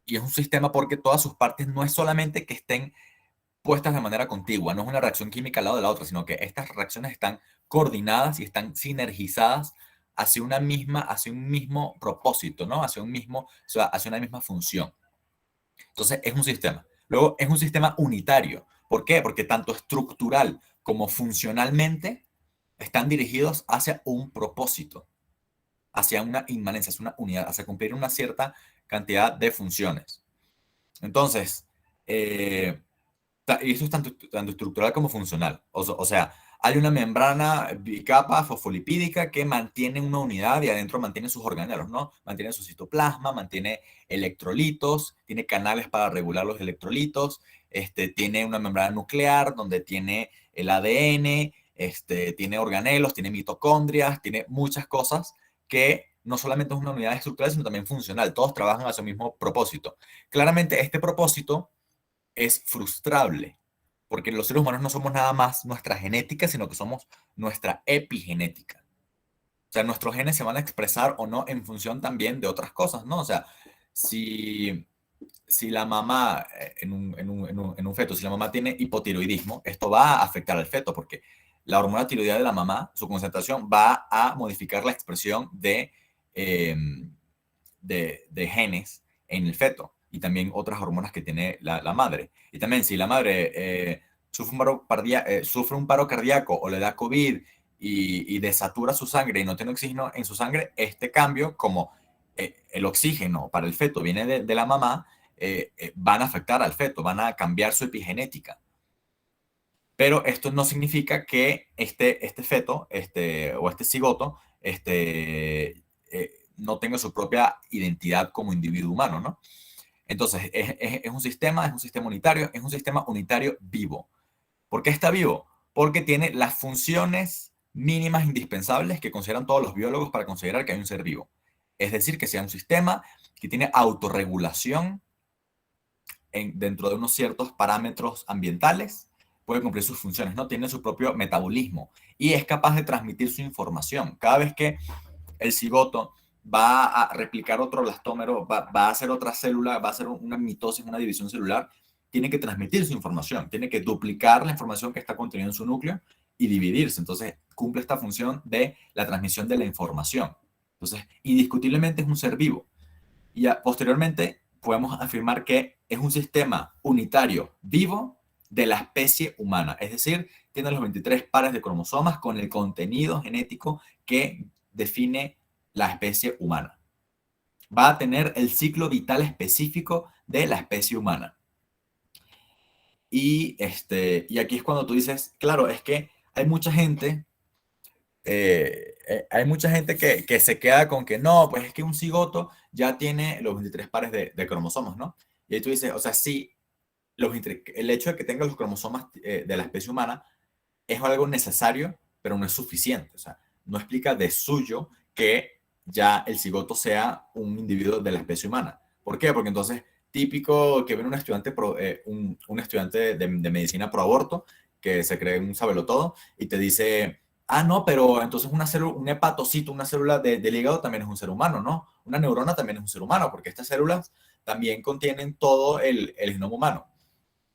y es un sistema porque todas sus partes no es solamente que estén puestas de manera contigua, no es una reacción química al lado de la otra, sino que estas reacciones están coordinadas y están sinergizadas hacia un mismo propósito, ¿no? O sea, hacia una misma función. Entonces, es un sistema. Luego, es un sistema unitario. ¿Por qué? Porque tanto estructural como funcionalmente están dirigidos hacia un propósito, hacia una inmanencia, hacia una unidad, hacia cumplir una cierta cantidad de funciones. Entonces, y esto es tanto estructural como funcional. O sea, hay una membrana bicapa fosfolipídica que mantiene una unidad y adentro mantiene sus organelos, ¿no? Mantiene su citoplasma, mantiene electrolitos, tiene canales para regular los electrolitos, tiene una membrana nuclear donde tiene el ADN, tiene organelos, tiene mitocondrias, tiene muchas cosas que no solamente es una unidad estructural, sino también funcional. Todos trabajan hacia el mismo propósito. Claramente, este propósito es frustrable, porque los seres humanos no somos nada más nuestra genética, sino que somos nuestra epigenética. O sea, nuestros genes se van a expresar o no en función también de otras cosas, ¿no? O sea, si, si la mamá, en un feto, si la mamá tiene hipotiroidismo, esto va a afectar al feto, porque la hormona tiroidea de la mamá, su concentración va a modificar la expresión eh, de genes en el feto y también otras hormonas que tiene la madre. Y también si la madre sufre un paro cardíaco o le da COVID y desatura su sangre y no tiene oxígeno en su sangre, este cambio, como el oxígeno para el feto viene de la mamá, van a afectar al feto, van a cambiar su epigenética. Pero esto no significa que este feto o este cigoto no tenga su propia identidad como individuo humano, ¿no? Entonces, es un sistema unitario, es un sistema unitario vivo. ¿Por qué está vivo? Porque tiene las funciones mínimas indispensables que consideran todos los biólogos para considerar que hay un ser vivo. Es decir, que sea un sistema que tiene autorregulación dentro de unos ciertos parámetros ambientales, puede cumplir sus funciones, ¿no? Tiene su propio metabolismo y es capaz de transmitir su información. Cada vez que el cigoto va a replicar otro blastómero, va a hacer otra célula, va a hacer una mitosis, una división celular, tiene que transmitir su información, tiene que duplicar la información que está contenida en su núcleo y dividirse. Entonces, cumple esta función de la transmisión de la información. Entonces, indiscutiblemente es un ser vivo. Y ya, posteriormente, podemos afirmar que es un sistema unitario vivo de la especie humana. Es decir, tiene los 23 pares de cromosomas con el contenido genético que define la especie humana. Va a tener el ciclo vital específico de la especie humana. Y aquí es cuando tú dices, claro, es que hay mucha gente que se queda con que no, pues es que un cigoto ya tiene los 23 pares de cromosomas, ¿no? Y ahí tú dices, o sea, sí, el hecho de que tenga los cromosomas de la especie humana es algo necesario, pero no es suficiente. O sea, no explica de suyo que ya el cigoto sea un individuo de la especie humana. ¿Por qué? Porque entonces, típico que viene un estudiante, un estudiante de medicina pro aborto, que se cree un sabelotodo, y te dice, ah, no, pero entonces un hepatocito, una célula del hígado también es un ser humano, ¿no? Una neurona también es un ser humano, porque estas células también contienen todo el genoma humano.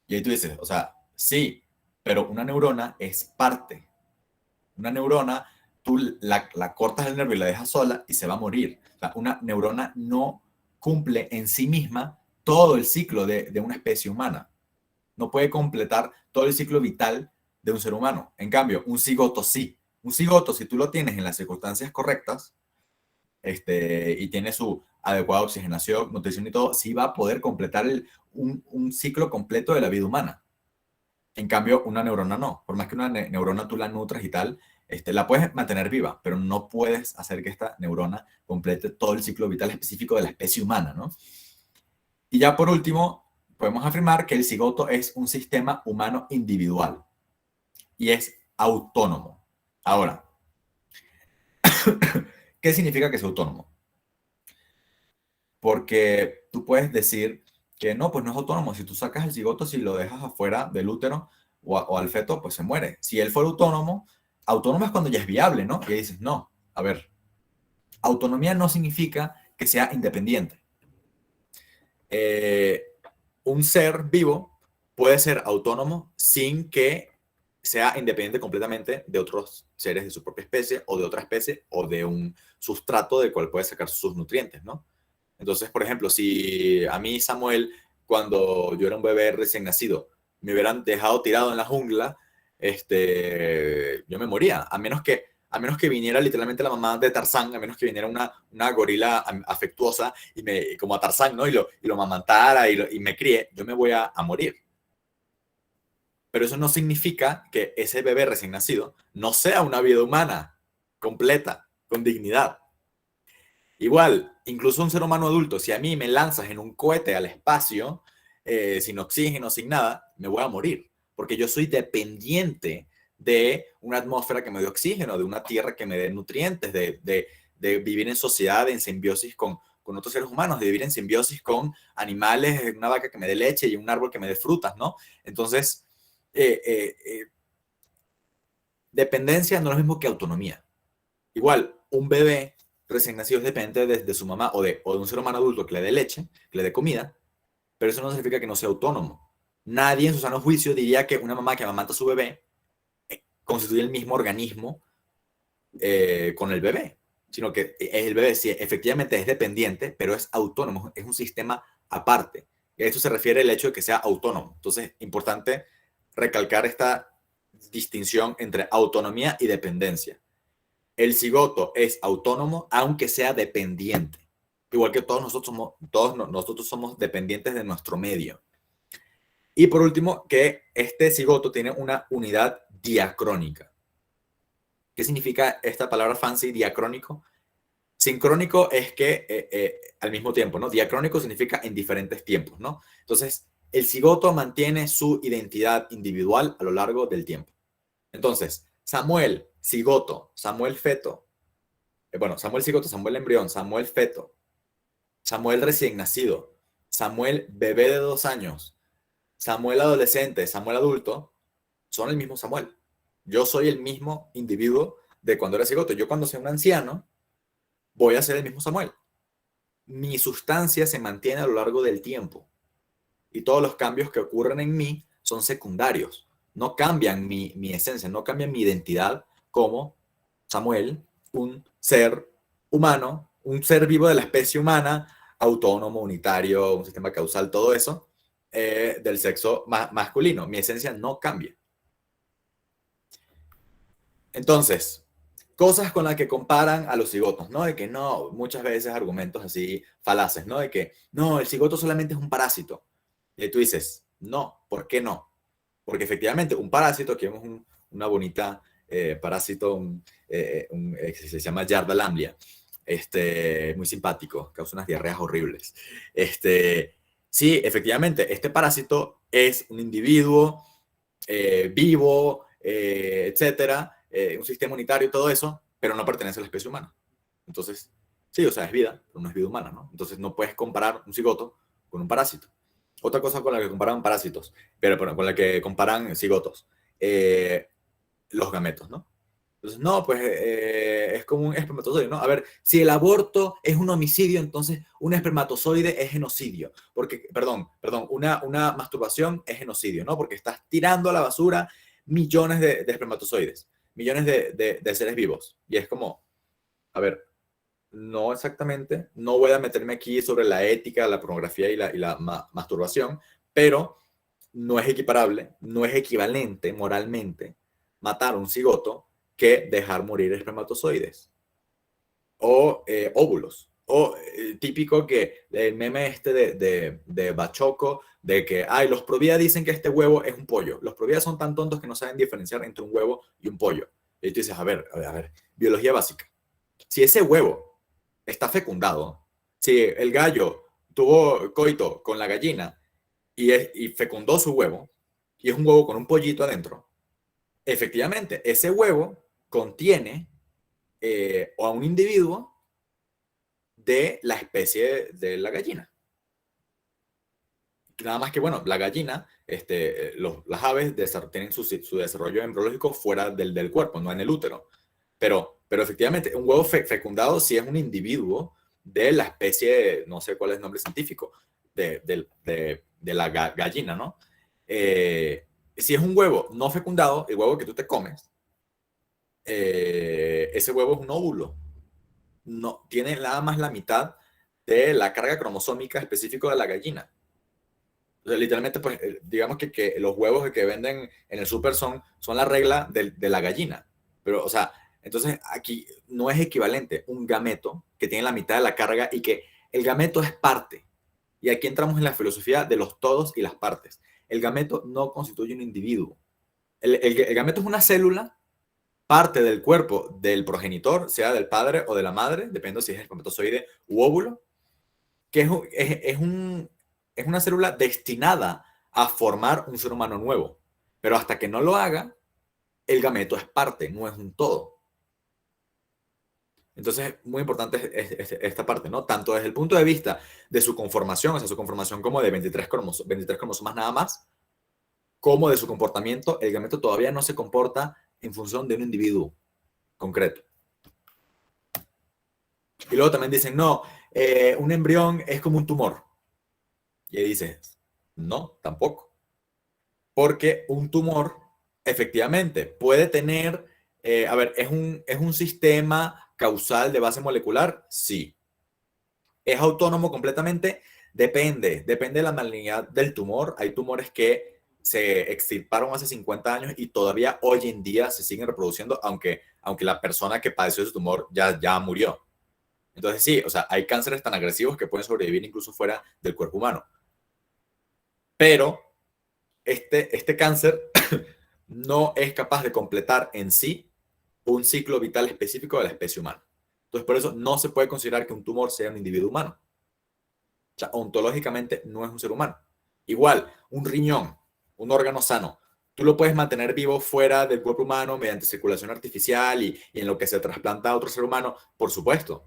Y ahí tú dices, o sea, sí, pero una neurona es parte. Una neurona, tú la cortas el nervio y la dejas sola y se va a morir. O sea, una neurona no cumple en sí misma todo el ciclo de una especie humana. No puede completar todo el ciclo vital de un ser humano. En cambio, un cigoto sí. Un cigoto, si tú lo tienes en las circunstancias correctas, y tiene su adecuada oxigenación, nutrición y todo, sí va a poder completar un ciclo completo de la vida humana. En cambio, una neurona no. Por más que una neurona tú la nutras y tal, la puedes mantener viva, pero no puedes hacer que esta neurona complete todo el ciclo vital específico de la especie humana, ¿no? Y ya por último, podemos afirmar que el cigoto es un sistema humano individual y es autónomo. Ahora, ¿qué significa que es autónomo? Porque tú puedes decir que no, pues no es autónomo. Si tú sacas el cigoto, si lo dejas afuera del útero o al feto, pues se muere. Si él fuera autónomo, autónomo es cuando ya es viable, ¿no? Y ahí dices, no, a ver, autonomía no significa que sea independiente. Un ser vivo puede ser autónomo sin que sea independiente completamente de otros seres de su propia especie o de otra especie o de un sustrato del cual puede sacar sus nutrientes, ¿no? Entonces, por ejemplo, si a mí, Samuel, cuando yo era un bebé recién nacido, me hubieran dejado tirado en la jungla, yo me moría, a menos que viniera literalmente la mamá de Tarzán, a menos que viniera una gorila afectuosa y como a Tarzán, ¿no? Y lo amamantara y me críe, yo me voy a morir. Pero eso no significa que ese bebé recién nacido no sea una vida humana completa, con dignidad. Igual, incluso un ser humano adulto, si a mí me lanzas en un cohete al espacio, sin oxígeno, sin nada, me voy a morir, porque yo soy dependiente de una atmósfera que me dé oxígeno, de una tierra que me dé nutrientes, de vivir en sociedad, en simbiosis con otros seres humanos, de vivir en simbiosis con animales, una vaca que me dé leche y un árbol que me dé frutas, ¿no? Entonces, dependencia no es lo mismo que autonomía. Igual, un bebé recién nacido es dependiente de su mamá o de un ser humano adulto que le dé leche, que le dé comida, pero eso no significa que no sea autónomo. Nadie en su sano juicio diría que una mamá que amamanta a su bebé constituye el mismo organismo con el bebé, sino que el bebé sí, efectivamente es dependiente, pero es autónomo, es un sistema aparte. Y a eso se refiere el hecho de que sea autónomo. Entonces, importante recalcar esta distinción entre autonomía y dependencia. El cigoto es autónomo aunque sea dependiente. Igual que nosotros somos dependientes de nuestro medio. Y por último, que este cigoto tiene una unidad diacrónica. ¿Qué significa esta palabra fancy, diacrónico? Sincrónico es que al mismo tiempo, ¿no? Diacrónico significa en diferentes tiempos, ¿no? Entonces, el cigoto mantiene su identidad individual a lo largo del tiempo. Entonces, Samuel, cigoto, Samuel feto, Samuel cigoto, Samuel embrión, Samuel feto, Samuel recién nacido, Samuel bebé de 2 años, Samuel adolescente, Samuel adulto, son el mismo Samuel. Yo soy el mismo individuo de cuando era cigoto. Yo cuando sea un anciano, voy a ser el mismo Samuel. Mi sustancia se mantiene a lo largo del tiempo y todos los cambios que ocurren en mí son secundarios. No cambian mi esencia, no cambian mi identidad como Samuel, un ser humano, un ser vivo de la especie humana, autónomo, unitario, un sistema causal, todo eso, del sexo masculino. Mi esencia no cambia. Entonces, cosas con las que comparan a los cigotos, ¿no? De que no, muchas veces argumentos así falaces, ¿no? De que no, el cigoto solamente es un parásito. Y tú dices, no, ¿por qué no? Porque efectivamente un parásito, aquí vemos una bonita parásito, que se llama Yarda lamblia, muy simpático, causa unas diarreas horribles. Sí, efectivamente, este parásito es un individuo vivo, etcétera, un sistema unitario y todo eso, pero no pertenece a la especie humana. Entonces, sí, o sea, es vida, pero no es vida humana, ¿no? Entonces no puedes comparar un cigoto con un parásito. Otra cosa con la que comparan parásitos, pero con la que comparan cigotos, los gametos, ¿no? Entonces, no, pues es como un espermatozoide, ¿no? A ver, si el aborto es un homicidio, entonces un espermatozoide es genocidio. Porque, perdón, una masturbación es genocidio, ¿no? Porque estás tirando a la basura millones de espermatozoides, millones de seres vivos. Y es como, a ver, no exactamente, no voy a meterme aquí sobre la ética, la pornografía y la masturbación, pero no es equiparable, no es equivalente moralmente matar un cigoto que dejar morir espermatozoides o óvulos. O típico que el meme de Bachoco de que, ay, los Provida dicen que este huevo es un pollo. Los Provida son tan tontos que no saben diferenciar entre un huevo y un pollo. Y tú dices, a ver, biología básica. Si ese huevo está fecundado, si el gallo tuvo coito con la gallina y fecundó su huevo, y es un huevo con un pollito adentro, efectivamente, ese huevo contiene a un individuo de la especie de la gallina. Nada más que, bueno, la gallina, las aves tienen su desarrollo embriológico fuera del cuerpo, no en el útero. Pero efectivamente, un huevo fecundado sí es un individuo de la especie, no sé cuál es el nombre científico, de la gallina, ¿no? Si es un huevo no fecundado, el huevo que tú te comes, ese huevo es un óvulo. No, tiene nada más la mitad de la carga cromosómica específica de la gallina. O sea, literalmente, pues, digamos que los huevos que venden en el súper son la regla de la gallina. Pero, o sea, entonces aquí no es equivalente un gameto que tiene la mitad de la carga y que el gameto es parte. Y aquí entramos en la filosofía de los todos y las partes. El gameto no constituye un individuo. El gameto es una célula, parte del cuerpo del progenitor, sea del padre o de la madre, depende si es espermatozoide u óvulo, que es una célula destinada a formar un ser humano nuevo. Pero hasta que no lo haga, el gameto es parte, no es un todo. Entonces, muy importante esta parte, ¿no? Tanto desde el punto de vista de su conformación, o sea, su conformación como de 23 cromosomas nada más, como de su comportamiento, el gameto todavía no se comporta en función de un individuo concreto. Y luego también dicen, no, un embrión es como un tumor. Y ahí dices, no, tampoco. Porque un tumor, efectivamente, puede tener, ¿es un sistema causal de base molecular? Sí. ¿Es autónomo completamente? Depende de la malignidad del tumor. Hay tumores que se extirparon hace 50 años y todavía hoy en día se siguen reproduciendo, aunque la persona que padeció ese tumor ya murió. Entonces sí, o sea, hay cánceres tan agresivos que pueden sobrevivir incluso fuera del cuerpo humano. Pero este cáncer no es capaz de completar en sí un ciclo vital específico de la especie humana. Entonces, por eso no se puede considerar que un tumor sea un individuo humano. O sea, ontológicamente no es un ser humano. Igual, un riñón, un órgano sano, tú lo puedes mantener vivo fuera del cuerpo humano mediante circulación artificial y en lo que se trasplanta a otro ser humano, por supuesto.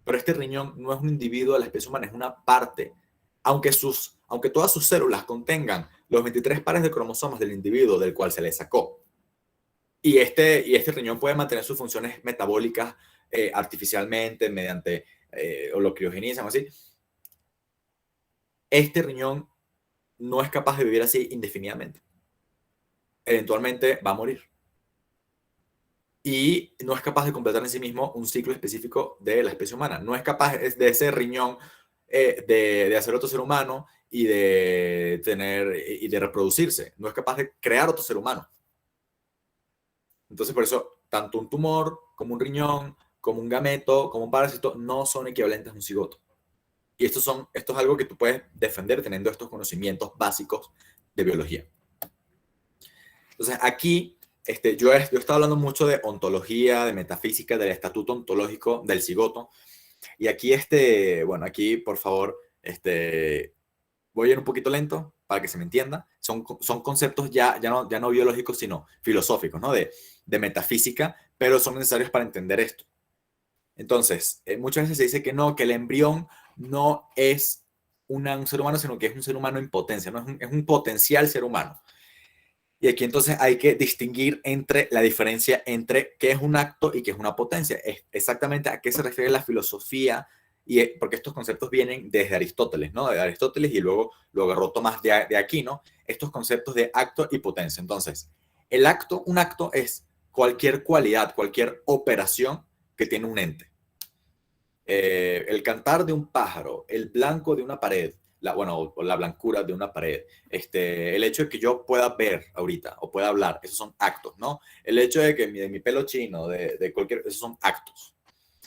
Pero este riñón no es un individuo de la especie humana, es una parte. Aunque todas sus células contengan los 23 pares de cromosomas del individuo del cual se le sacó, y este riñón puede mantener sus funciones metabólicas artificialmente mediante o lo criogenizan o así, este riñón no es capaz de vivir así indefinidamente. Eventualmente va a morir. Y no es capaz de completar en sí mismo un ciclo específico de la especie humana. No es capaz de ese riñón de hacer otro ser humano y de reproducirse. No es capaz de crear otro ser humano. Entonces, por eso, tanto un tumor como un riñón, como un gameto, como un parásito, no son equivalentes a un cigoto. Y esto es algo que tú puedes defender teniendo estos conocimientos básicos de biología. Entonces, aquí yo he estado hablando mucho de ontología, de metafísica, del estatuto ontológico del cigoto. Y aquí, bueno, aquí, por favor, voy a ir un poquito lento para que se me entienda. Son conceptos ya no biológicos, sino filosóficos, ¿no? De metafísica, pero son necesarios para entender esto. Entonces, muchas veces se dice que no, que el embrión no es un ser humano, sino que es un ser humano en potencia, ¿no? Es un potencial ser humano. Y aquí entonces hay que distinguir la diferencia entre qué es un acto y qué es una potencia. Es exactamente a qué se refiere la filosofía, porque estos conceptos vienen desde Aristóteles, ¿no? De Aristóteles y luego lo agarró Tomás de Aquino, estos conceptos de acto y potencia. Entonces, un acto es cualquier cualidad, cualquier operación que tiene un ente. El cantar de un pájaro, el blanco de una pared, o la blancura de una pared, el hecho de que yo pueda ver ahorita o pueda hablar, esos son actos, ¿no? El hecho de que de mi pelo chino, de cualquier, esos son actos.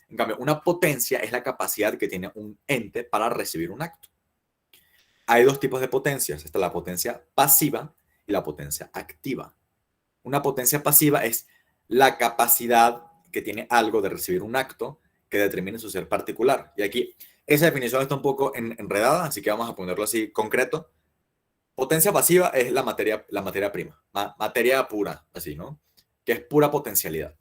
En cambio, una potencia es la capacidad que tiene un ente para recibir un acto. Hay dos tipos de potencias. Está la potencia pasiva y la potencia activa. Una potencia pasiva es la capacidad que tiene algo de recibir un acto que determine su ser particular. Y aquí esa definición está un poco enredada, así que vamos a ponerlo así concreto. Potencia pasiva es la materia prima, materia pura, así, ¿no? Que es pura potencialidad.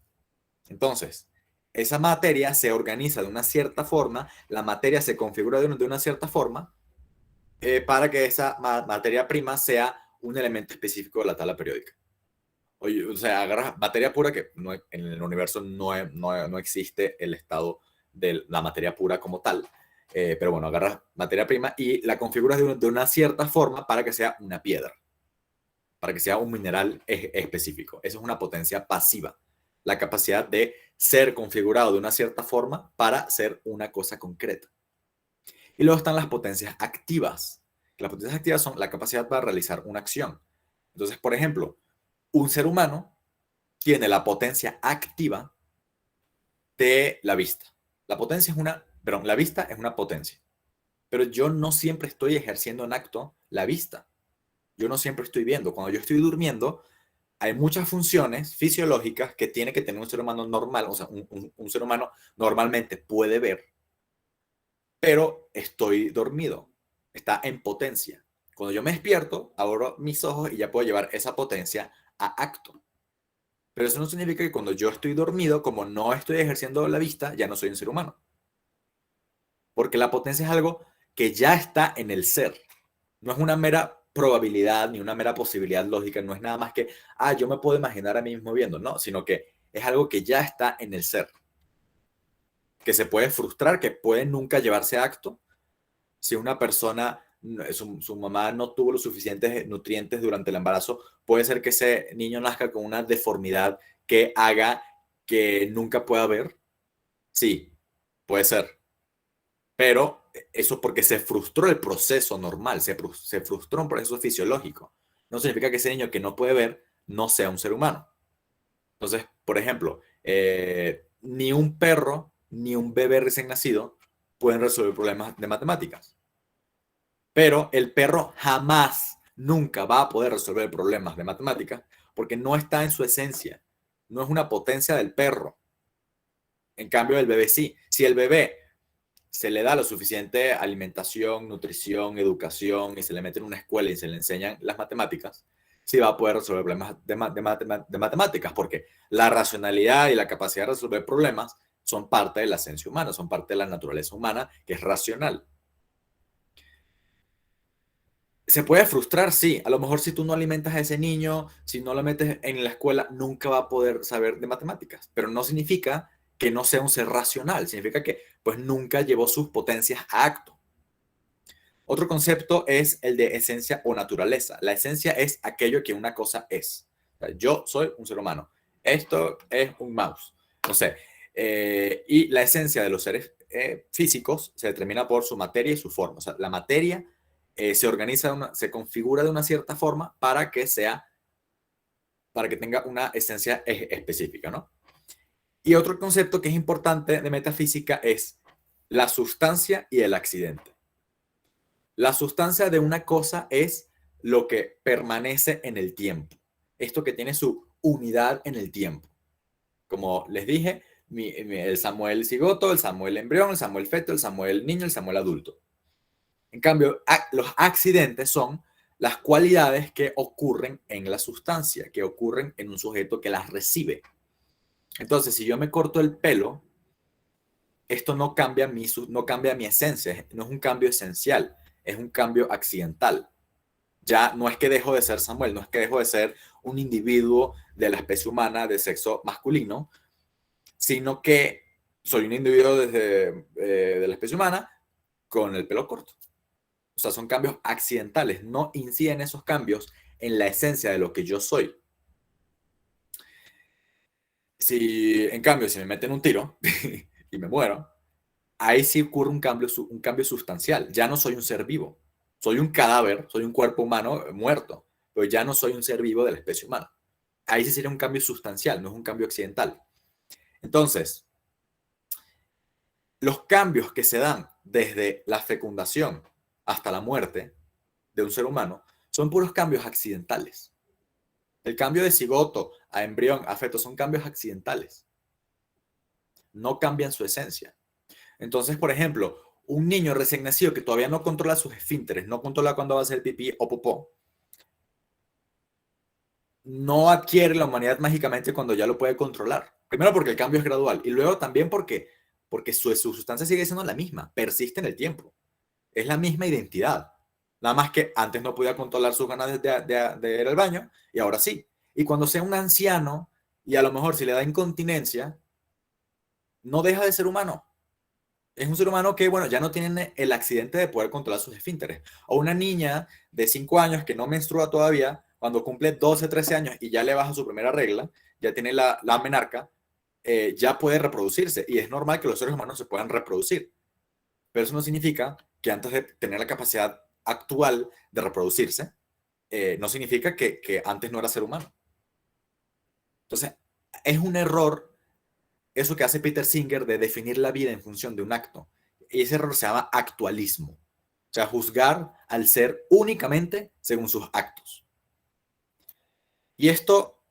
Entonces, esa materia se organiza de una cierta forma, la materia se configura de una cierta forma para que esa materia prima sea un elemento específico de la tabla periódica. O sea, agarras materia pura, que no, en el universo no existe el estado de la materia pura como tal, pero bueno, agarras materia prima y la configuras de una cierta forma para que sea una piedra, para que sea un mineral específico. Eso es una potencia pasiva, la capacidad de ser configurado de una cierta forma para ser una cosa concreta. Y luego están las potencias activas. Las potencias activas son la capacidad para realizar una acción. Entonces, por ejemplo, un ser humano tiene la potencia activa de la vista. La vista es una potencia. Pero yo no siempre estoy ejerciendo en acto la vista. Yo no siempre estoy viendo. Cuando yo estoy durmiendo, hay muchas funciones fisiológicas que tiene que tener un ser humano normal. O sea, un ser humano normalmente puede ver, pero estoy dormido. Está en potencia. Cuando yo me despierto, abro mis ojos y ya puedo llevar esa potencia a acto. Pero eso no significa que cuando yo estoy dormido, como no estoy ejerciendo la vista, ya no soy un ser humano. Porque la potencia es algo que ya está en el ser. No es una mera probabilidad ni una mera posibilidad lógica. No es nada más que, yo me puedo imaginar a mí mismo viendo. No, sino que es algo que ya está en el ser. Que se puede frustrar, que puede nunca llevarse a acto. Si una persona, su mamá no tuvo los suficientes nutrientes durante el embarazo, puede ser que ese niño nazca con una deformidad que haga que nunca pueda ver. Sí, puede ser. Pero eso porque se frustró el proceso normal, se frustró un proceso fisiológico. No significa que ese niño que no puede ver no sea un ser humano. Entonces, por ejemplo, ni un perro ni un bebé recién nacido pueden resolver problemas de matemáticas. Pero el perro jamás, nunca va a poder resolver problemas de matemáticas porque no está en su esencia. No es una potencia del perro. En cambio, el bebé sí. Si el bebé se le da lo suficiente alimentación, nutrición, educación y se le mete en una escuela y se le enseñan las matemáticas, sí va a poder resolver problemas de matemáticas porque la racionalidad y la capacidad de resolver problemas son parte de la esencia humana, son parte de la naturaleza humana que es racional. Se puede frustrar, sí. A lo mejor si tú no alimentas a ese niño, si no lo metes en la escuela, nunca va a poder saber de matemáticas. Pero no significa que no sea un ser racional. Significa que pues nunca llevó sus potencias a acto. Otro concepto es el de esencia o naturaleza. La esencia es aquello que una cosa es. O sea, yo soy un ser humano. Esto es un mouse. No sé. Y la esencia de los seres físicos se determina por su materia y su forma. O sea, la materia se organiza, se configura de una cierta forma para que tenga una esencia específica, ¿no? Y otro concepto que es importante de metafísica es la sustancia y el accidente. La sustancia de una cosa es lo que permanece en el tiempo. Esto que tiene su unidad en el tiempo. Como les dije, el Samuel cigoto, el Samuel embrión, el Samuel feto, el Samuel niño, el Samuel adulto. En cambio, los accidentes son las cualidades que ocurren en la sustancia, que ocurren en un sujeto que las recibe. Entonces, si yo me corto el pelo, esto no cambia mi esencia, no es un cambio esencial, es un cambio accidental. Ya no es que dejo de ser Samuel, no es que dejo de ser un individuo de la especie humana de sexo masculino, sino que soy un individuo de la especie humana con el pelo corto. O sea, son cambios accidentales, no inciden esos cambios en la esencia de lo que yo soy. En cambio, si me meten un tiro y me muero, ahí sí ocurre un cambio sustancial. Ya no soy un ser vivo. Soy un cadáver, soy un cuerpo humano muerto, pero ya no soy un ser vivo de la especie humana. Ahí sí sería un cambio sustancial, no es un cambio accidental. Entonces, los cambios que se dan desde la fecundación hasta la muerte de un ser humano son puros cambios accidentales. El cambio de cigoto a embrión, a feto, son cambios accidentales. No cambian su esencia. Entonces, por ejemplo, un niño recién nacido que todavía no controla sus esfínteres, no controla cuándo va a hacer pipí o popó, no adquiere la humanidad mágicamente cuando ya lo puede controlar. Primero porque el cambio es gradual y luego también porque su sustancia sigue siendo la misma, persiste en el tiempo. Es la misma identidad. Nada más que antes no podía controlar sus ganas de ir al baño y ahora sí. Y cuando sea un anciano y a lo mejor si le da incontinencia, no deja de ser humano. Es un ser humano que, bueno, ya no tiene el accidente de poder controlar sus esfínteres. O una niña de 5 años que no menstrua todavía, cuando cumple 12, 13 años y ya le baja su primera regla, ya tiene la menarca, ya puede reproducirse. Y es normal que los seres humanos se puedan reproducir. Pero eso no significa que antes de tener la capacidad actual de reproducirse, no significa que antes no era ser humano. Entonces, es un error eso que hace Peter Singer de definir la vida en función de un acto. Y ese error se llama actualismo. O sea, juzgar al ser únicamente según sus actos. Y esto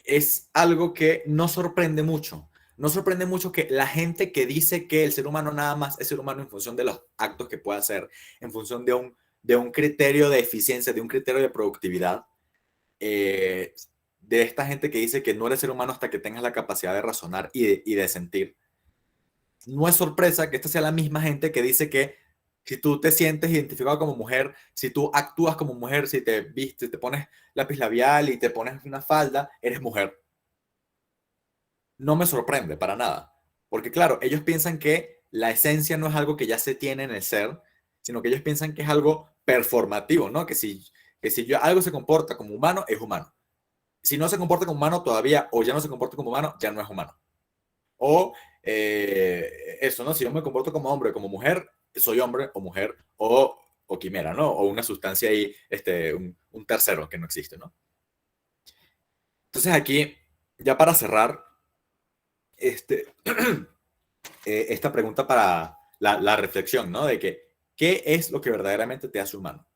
es algo que no sorprende mucho. No sorprende mucho que la gente que dice que el ser humano nada más es ser humano en función de los actos que puede hacer, en función de un criterio de eficiencia, de un criterio de productividad, de esta gente que dice que no eres ser humano hasta que tengas la capacidad de razonar y de sentir. No es sorpresa que esta sea la misma gente que dice que si tú te sientes identificado como mujer, si tú actúas como mujer, si te vistes, te pones lápiz labial y te pones una falda, eres mujer. No me sorprende para nada. Porque claro, ellos piensan que la esencia no es algo que ya se tiene en el ser, sino que ellos piensan que es algo performativo, ¿no? Que si algo se comporta como humano, es humano. Si no se comporta como humano todavía, o ya no se comporta como humano, ya no es humano. O eso, ¿no? Si yo me comporto como hombre o como mujer, soy hombre o mujer o quimera, ¿no? O una sustancia ahí, un tercero que no existe, ¿no? Entonces aquí, ya para cerrar, esta pregunta para la reflexión, ¿no? De que, ¿qué es lo que verdaderamente te hace humano?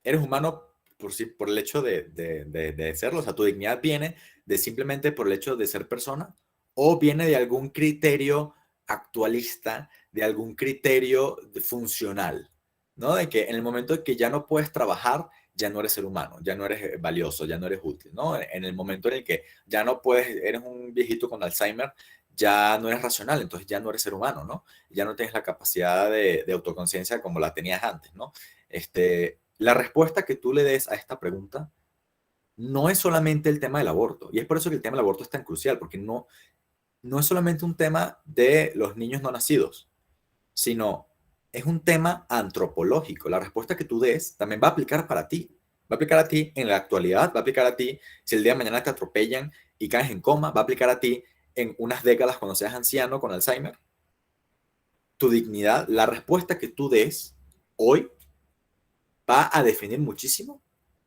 ¿Eres humano por el hecho de serlo? O sea, tu dignidad viene de simplemente por el hecho de ser persona, o viene de algún criterio actualista, de algún criterio funcional, ¿no? De que en el momento en que ya no puedes trabajar, ya no eres ser humano, ya no eres valioso, ya no eres útil, ¿no? En el momento en el que ya no puedes, eres un viejito con Alzheimer, ya no eres racional, entonces ya no eres ser humano, ¿no? Ya no tienes la capacidad de autoconciencia como la tenías antes, ¿no? La respuesta que tú le des a esta pregunta no es solamente el tema del aborto, y es por eso que el tema del aborto es tan crucial, porque no es solamente un tema de los niños no nacidos, sino es un tema antropológico. La respuesta que tú des también va a aplicar para ti. Va a aplicar a ti en la actualidad, va a aplicar a ti si el día de mañana te atropellan y caes en coma, va a aplicar a ti en unas décadas cuando seas anciano con Alzheimer. Tu dignidad, la respuesta que tú des hoy va a definir muchísimo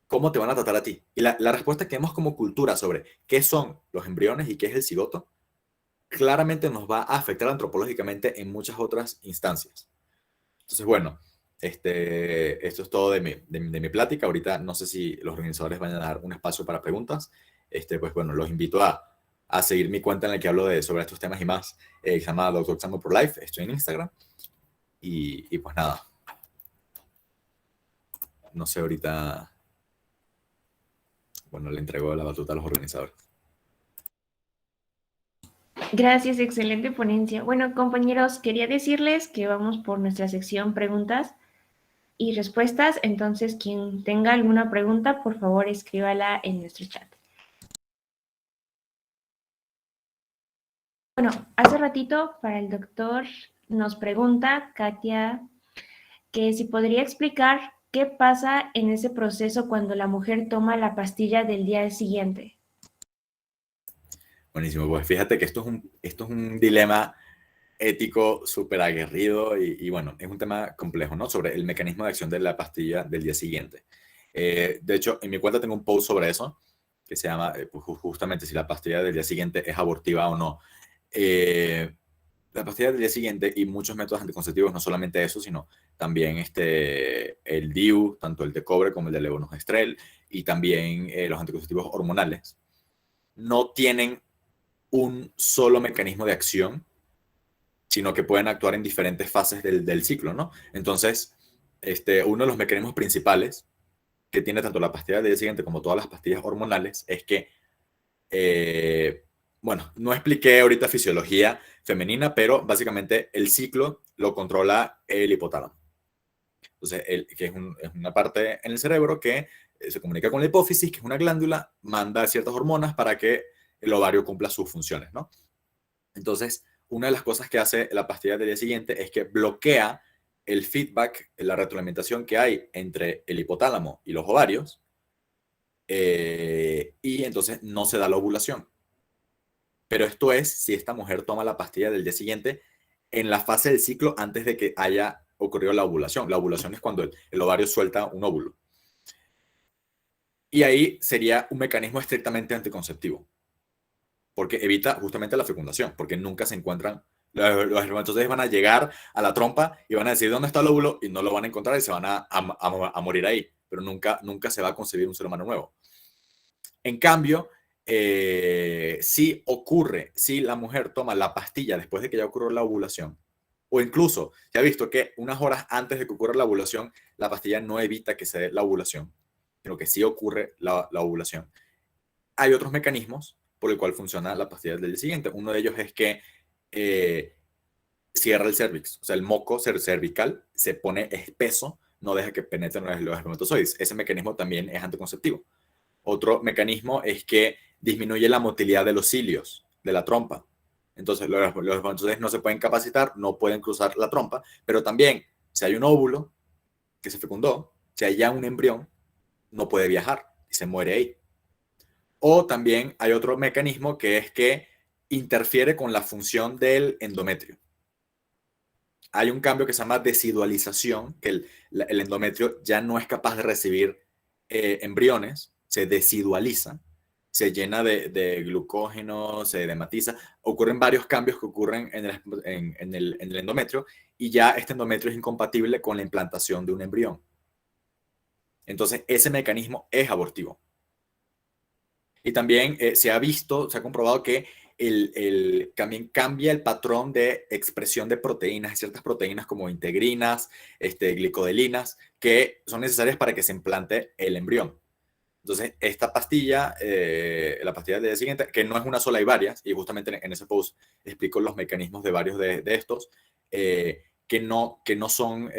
cómo te van a tratar a ti. Y la respuesta que demos como cultura sobre qué son los embriones y qué es el cigoto, claramente nos va a afectar antropológicamente en muchas otras instancias. Entonces, bueno, esto es todo de mi plática. Ahorita no sé si los organizadores van a dar un espacio para preguntas. Pues bueno, los invito a seguir mi cuenta en la que hablo sobre estos temas y más. Se llama Dr. Xamo Pro Life. Estoy en Instagram. Y pues nada. No sé ahorita. Bueno, le entrego la batuta a los organizadores. Gracias, excelente ponencia. Bueno, compañeros, quería decirles que vamos por nuestra sección preguntas y respuestas. Entonces, quien tenga alguna pregunta, por favor, escríbala en nuestro chat. Bueno, hace ratito para el doctor nos pregunta, Katia, que si podría explicar qué pasa en ese proceso cuando la mujer toma la pastilla del día siguiente. Buenísimo, pues fíjate que esto es un dilema ético súper aguerrido y bueno, es un tema complejo, ¿no? Sobre el mecanismo de acción de la pastilla del día siguiente. De hecho, en mi cuenta tengo un post sobre eso, que se llama pues, justamente si la pastilla del día siguiente es abortiva o no. la pastilla del día siguiente y muchos métodos anticonceptivos, no solamente eso, sino también el DIU, tanto el de cobre como el de levonorgestrel, y también los anticonceptivos hormonales, no tienen un solo mecanismo de acción, sino que pueden actuar en diferentes fases del ciclo, ¿no? Entonces, uno de los mecanismos principales que tiene tanto la pastilla del día siguiente como todas las pastillas hormonales es que, bueno, no expliqué ahorita fisiología femenina, pero básicamente el ciclo lo controla el hipotálamo. Entonces, que es una parte en el cerebro que se comunica con la hipófisis, que es una glándula, manda ciertas hormonas para que el ovario cumpla sus funciones, ¿no? Entonces, una de las cosas que hace la pastilla del día siguiente es que bloquea el feedback, la retroalimentación que hay entre el hipotálamo y los ovarios, y entonces no se da la ovulación. Pero esto es si esta mujer toma la pastilla del día siguiente en la fase del ciclo antes de que haya ocurrido la ovulación. La ovulación es cuando el ovario suelta un óvulo. Y ahí sería un mecanismo estrictamente anticonceptivo, porque evita justamente la fecundación, porque nunca se encuentran, los espermatozoides van a llegar a la trompa y van a decir dónde está el óvulo y no lo van a encontrar y se van a morir ahí, pero nunca se va a concebir un ser humano nuevo. En cambio, si la mujer toma la pastilla después de que ya ocurrió la ovulación, o incluso se ha visto que unas horas antes de que ocurra la ovulación, la pastilla no evita que se dé la ovulación, sino que sí ocurre la ovulación. Hay otros mecanismos por el cual funciona la pastilla del día siguiente. Uno de ellos es que cierra el cervix, o sea, el moco cervical se pone espeso, no deja que penetren los espermatozoides. Ese mecanismo también es anticonceptivo. Otro mecanismo es que disminuye la motilidad de los cilios, de la trompa. Entonces, los espermatozoides no se pueden capacitar, no pueden cruzar la trompa, pero también, si hay un óvulo que se fecundó, si hay ya un embrión, no puede viajar y se muere ahí. O también hay otro mecanismo que es que interfiere con la función del endometrio. Hay un cambio que se llama desidualización, que el endometrio ya no es capaz de recibir embriones, se desidualiza, se llena de glucógeno, se edematiza. Ocurren varios cambios que ocurren en el endometrio y ya este endometrio es incompatible con la implantación de un embrión. Entonces, ese mecanismo es abortivo. Y también se ha comprobado que también cambia el patrón de expresión de proteínas, ciertas proteínas como integrinas, glicodelinas, que son necesarias para que se implante el embrión. Entonces, esta pastilla, la pastilla del día siguiente, que no es una sola, hay varias, y justamente en ese post explico los mecanismos de varios de estos, que no son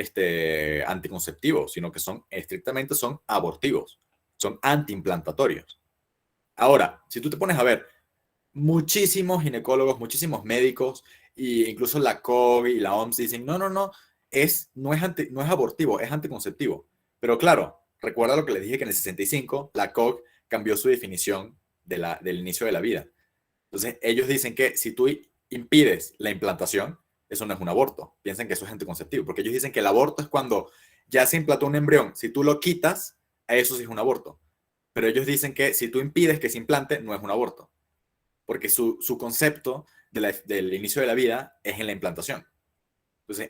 anticonceptivos, sino que estrictamente son abortivos, son antiimplantatorios. Ahora, si tú te pones a ver, muchísimos ginecólogos, muchísimos médicos, e incluso la COG y la OMS dicen, no, no es abortivo, es anticonceptivo. Pero claro, recuerda lo que les dije que en el 65 la COG cambió su definición del inicio de la vida. Entonces, ellos dicen que si tú impides la implantación, eso no es un aborto. Piensan que eso es anticonceptivo, porque ellos dicen que el aborto es cuando ya se implantó un embrión. Si tú lo quitas, eso sí es un aborto. Pero ellos dicen que si tú impides que se implante, no es un aborto, porque su concepto del inicio de la vida es en la implantación. Entonces,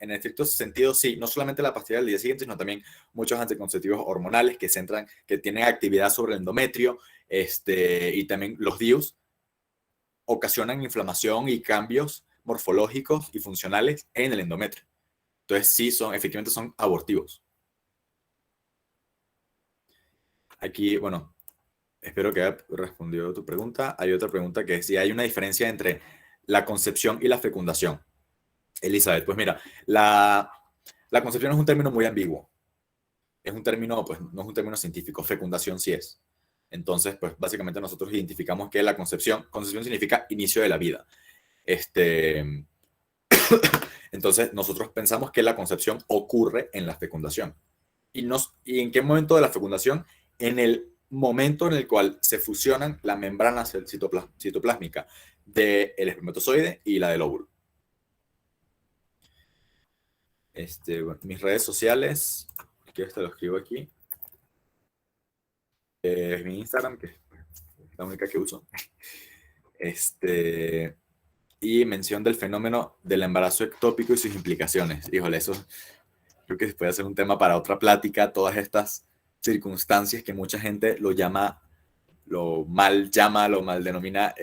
en estricto sentido, sí, no solamente la pastilla del día siguiente, sino también muchos anticonceptivos hormonales que tienen actividad sobre el endometrio, y también los DIUs ocasionan inflamación y cambios morfológicos y funcionales en el endometrio. Entonces, sí, efectivamente son abortivos. Aquí, bueno, espero que haya respondido tu pregunta. Hay otra pregunta que es si hay una diferencia entre la concepción y la fecundación. Elizabeth, pues mira, la concepción es un término muy ambiguo. Es un término, pues no es un término científico. Fecundación sí es. Entonces, pues básicamente nosotros identificamos que la concepción significa inicio de la vida. Entonces, nosotros pensamos que la concepción ocurre en la fecundación. ¿Y en qué momento de la fecundación? En el momento en el cual se fusionan la membrana citoplásmica del espermatozoide y la del óvulo. Bueno, mis redes sociales, que lo escribo aquí. Mi Instagram, que es la única que uso. y mención del fenómeno del embarazo ectópico y sus implicaciones. Híjole, eso creo que puede ser un tema para otra plática, todas estas circunstancias que mucha gente lo mal denomina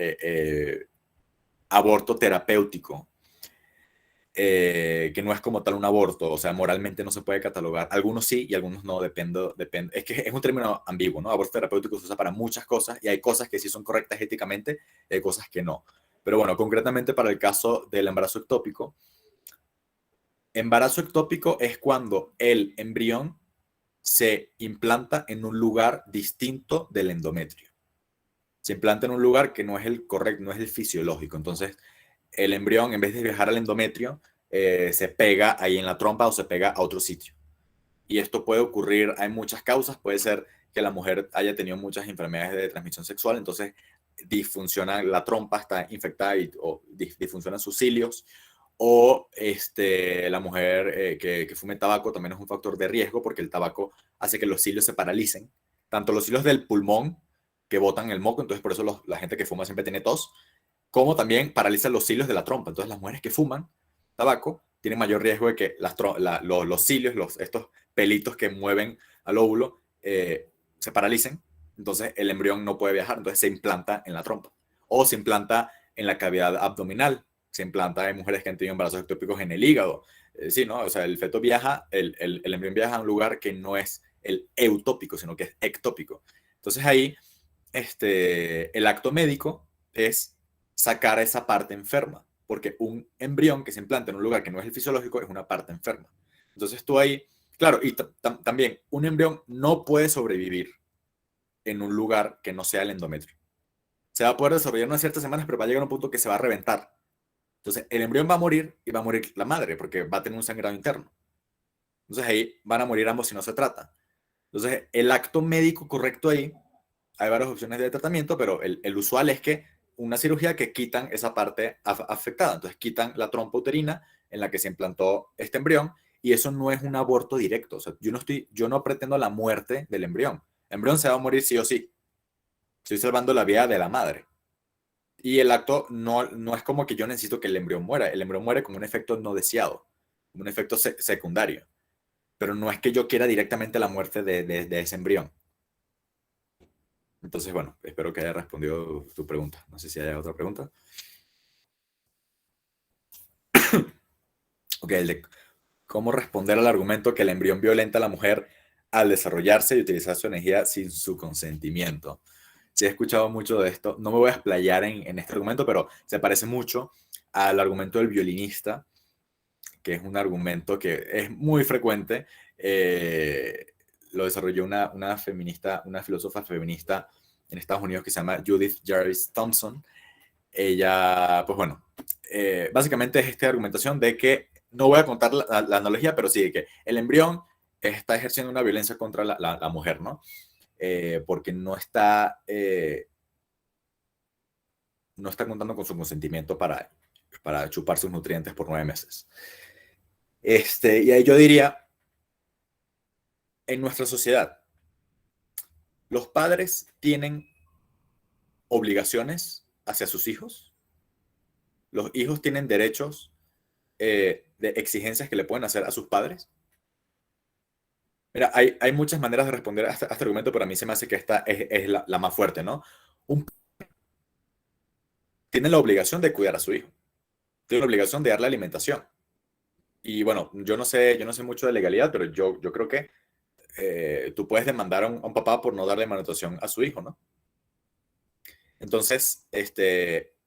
aborto terapéutico, que no es como tal un aborto, o sea, moralmente no se puede catalogar. Algunos sí y algunos no, depende. Es que es un término ambiguo, ¿no? Aborto terapéutico se usa para muchas cosas y hay cosas que sí son correctas éticamente y hay cosas que no. Pero bueno, concretamente para el caso del embarazo ectópico es cuando el embrión se implanta en un lugar distinto del endometrio. Se implanta en un lugar que no es el correcto, no es el fisiológico. Entonces, el embrión, en vez de viajar al endometrio, se pega ahí en la trompa o se pega a otro sitio. Y esto puede ocurrir, hay muchas causas, puede ser que la mujer haya tenido muchas enfermedades de transmisión sexual, entonces disfunciona la trompa, está infectada o disfuncionan sus cilios, o la mujer que fume tabaco también es un factor de riesgo porque el tabaco hace que los cilios se paralicen, tanto los cilios del pulmón que botan el moco, entonces por eso la gente que fuma siempre tiene tos, como también paralizan los cilios de la trompa. Entonces las mujeres que fuman tabaco tienen mayor riesgo de que los cilios, estos pelitos que mueven al óvulo, se paralicen. Entonces el embrión no puede viajar, entonces se implanta en la trompa. O se implanta en la cavidad abdominal, se implanta en mujeres que han tenido embarazos ectópicos en el hígado. Sí, ¿no? O sea, el feto viaja, el embrión viaja a un lugar que no es el eutópico, sino que es ectópico. Entonces ahí el acto médico es sacar a esa parte enferma, porque un embrión que se implanta en un lugar que no es el fisiológico es una parte enferma. Entonces tú ahí, claro, y también un embrión no puede sobrevivir en un lugar que no sea el endometrio. Se va a poder desarrollar unas ciertas semanas, pero va a llegar a un punto que se va a reventar. Entonces el embrión va a morir y va a morir la madre, porque va a tener un sangrado interno. Entonces ahí van a morir ambos si no se trata. Entonces el acto médico correcto ahí, hay varias opciones de tratamiento, pero el usual es que una cirugía que quitan esa parte afectada. Entonces quitan la trompa uterina en la que se implantó este embrión y eso no es un aborto directo. O sea, yo no pretendo la muerte del embrión. El embrión se va a morir sí o sí. Estoy salvando la vida de la madre. Y el acto no es como que yo necesito que el embrión muera. El embrión muere como un efecto no deseado, como un efecto secundario. Pero no es que yo quiera directamente la muerte de ese embrión. Entonces, bueno, espero que haya respondido tu pregunta. No sé si hay otra pregunta. Ok, el de cómo responder al argumento que el embrión violenta a la mujer al desarrollarse y utilizar su energía sin su consentimiento. Sí, he escuchado mucho de esto. No me voy a explayar en este argumento, pero se parece mucho al argumento del violinista, que es un argumento que es muy frecuente. Lo desarrolló una feminista, una filósofa feminista en Estados Unidos que se llama Judith Jarvis Thompson. Ella, pues bueno, básicamente es esta argumentación de que, no voy a contar la analogía, pero sí, de que el embrión está ejerciendo una violencia contra la mujer, ¿no? Porque no está contando con su consentimiento para chupar sus nutrientes por 9 meses. Y ahí yo diría, en nuestra sociedad, los padres tienen obligaciones hacia sus hijos, los hijos tienen derechos de exigencias que le pueden hacer a sus padres. Mira, hay muchas maneras de responder a este argumento, pero a mí se me hace que esta es la más fuerte, ¿no? Un tiene la obligación de cuidar a su hijo, tiene la obligación de darle alimentación. Y bueno, yo no sé mucho de legalidad, pero yo creo que tú puedes demandar a un papá por no darle manutención a su hijo, ¿no? Entonces,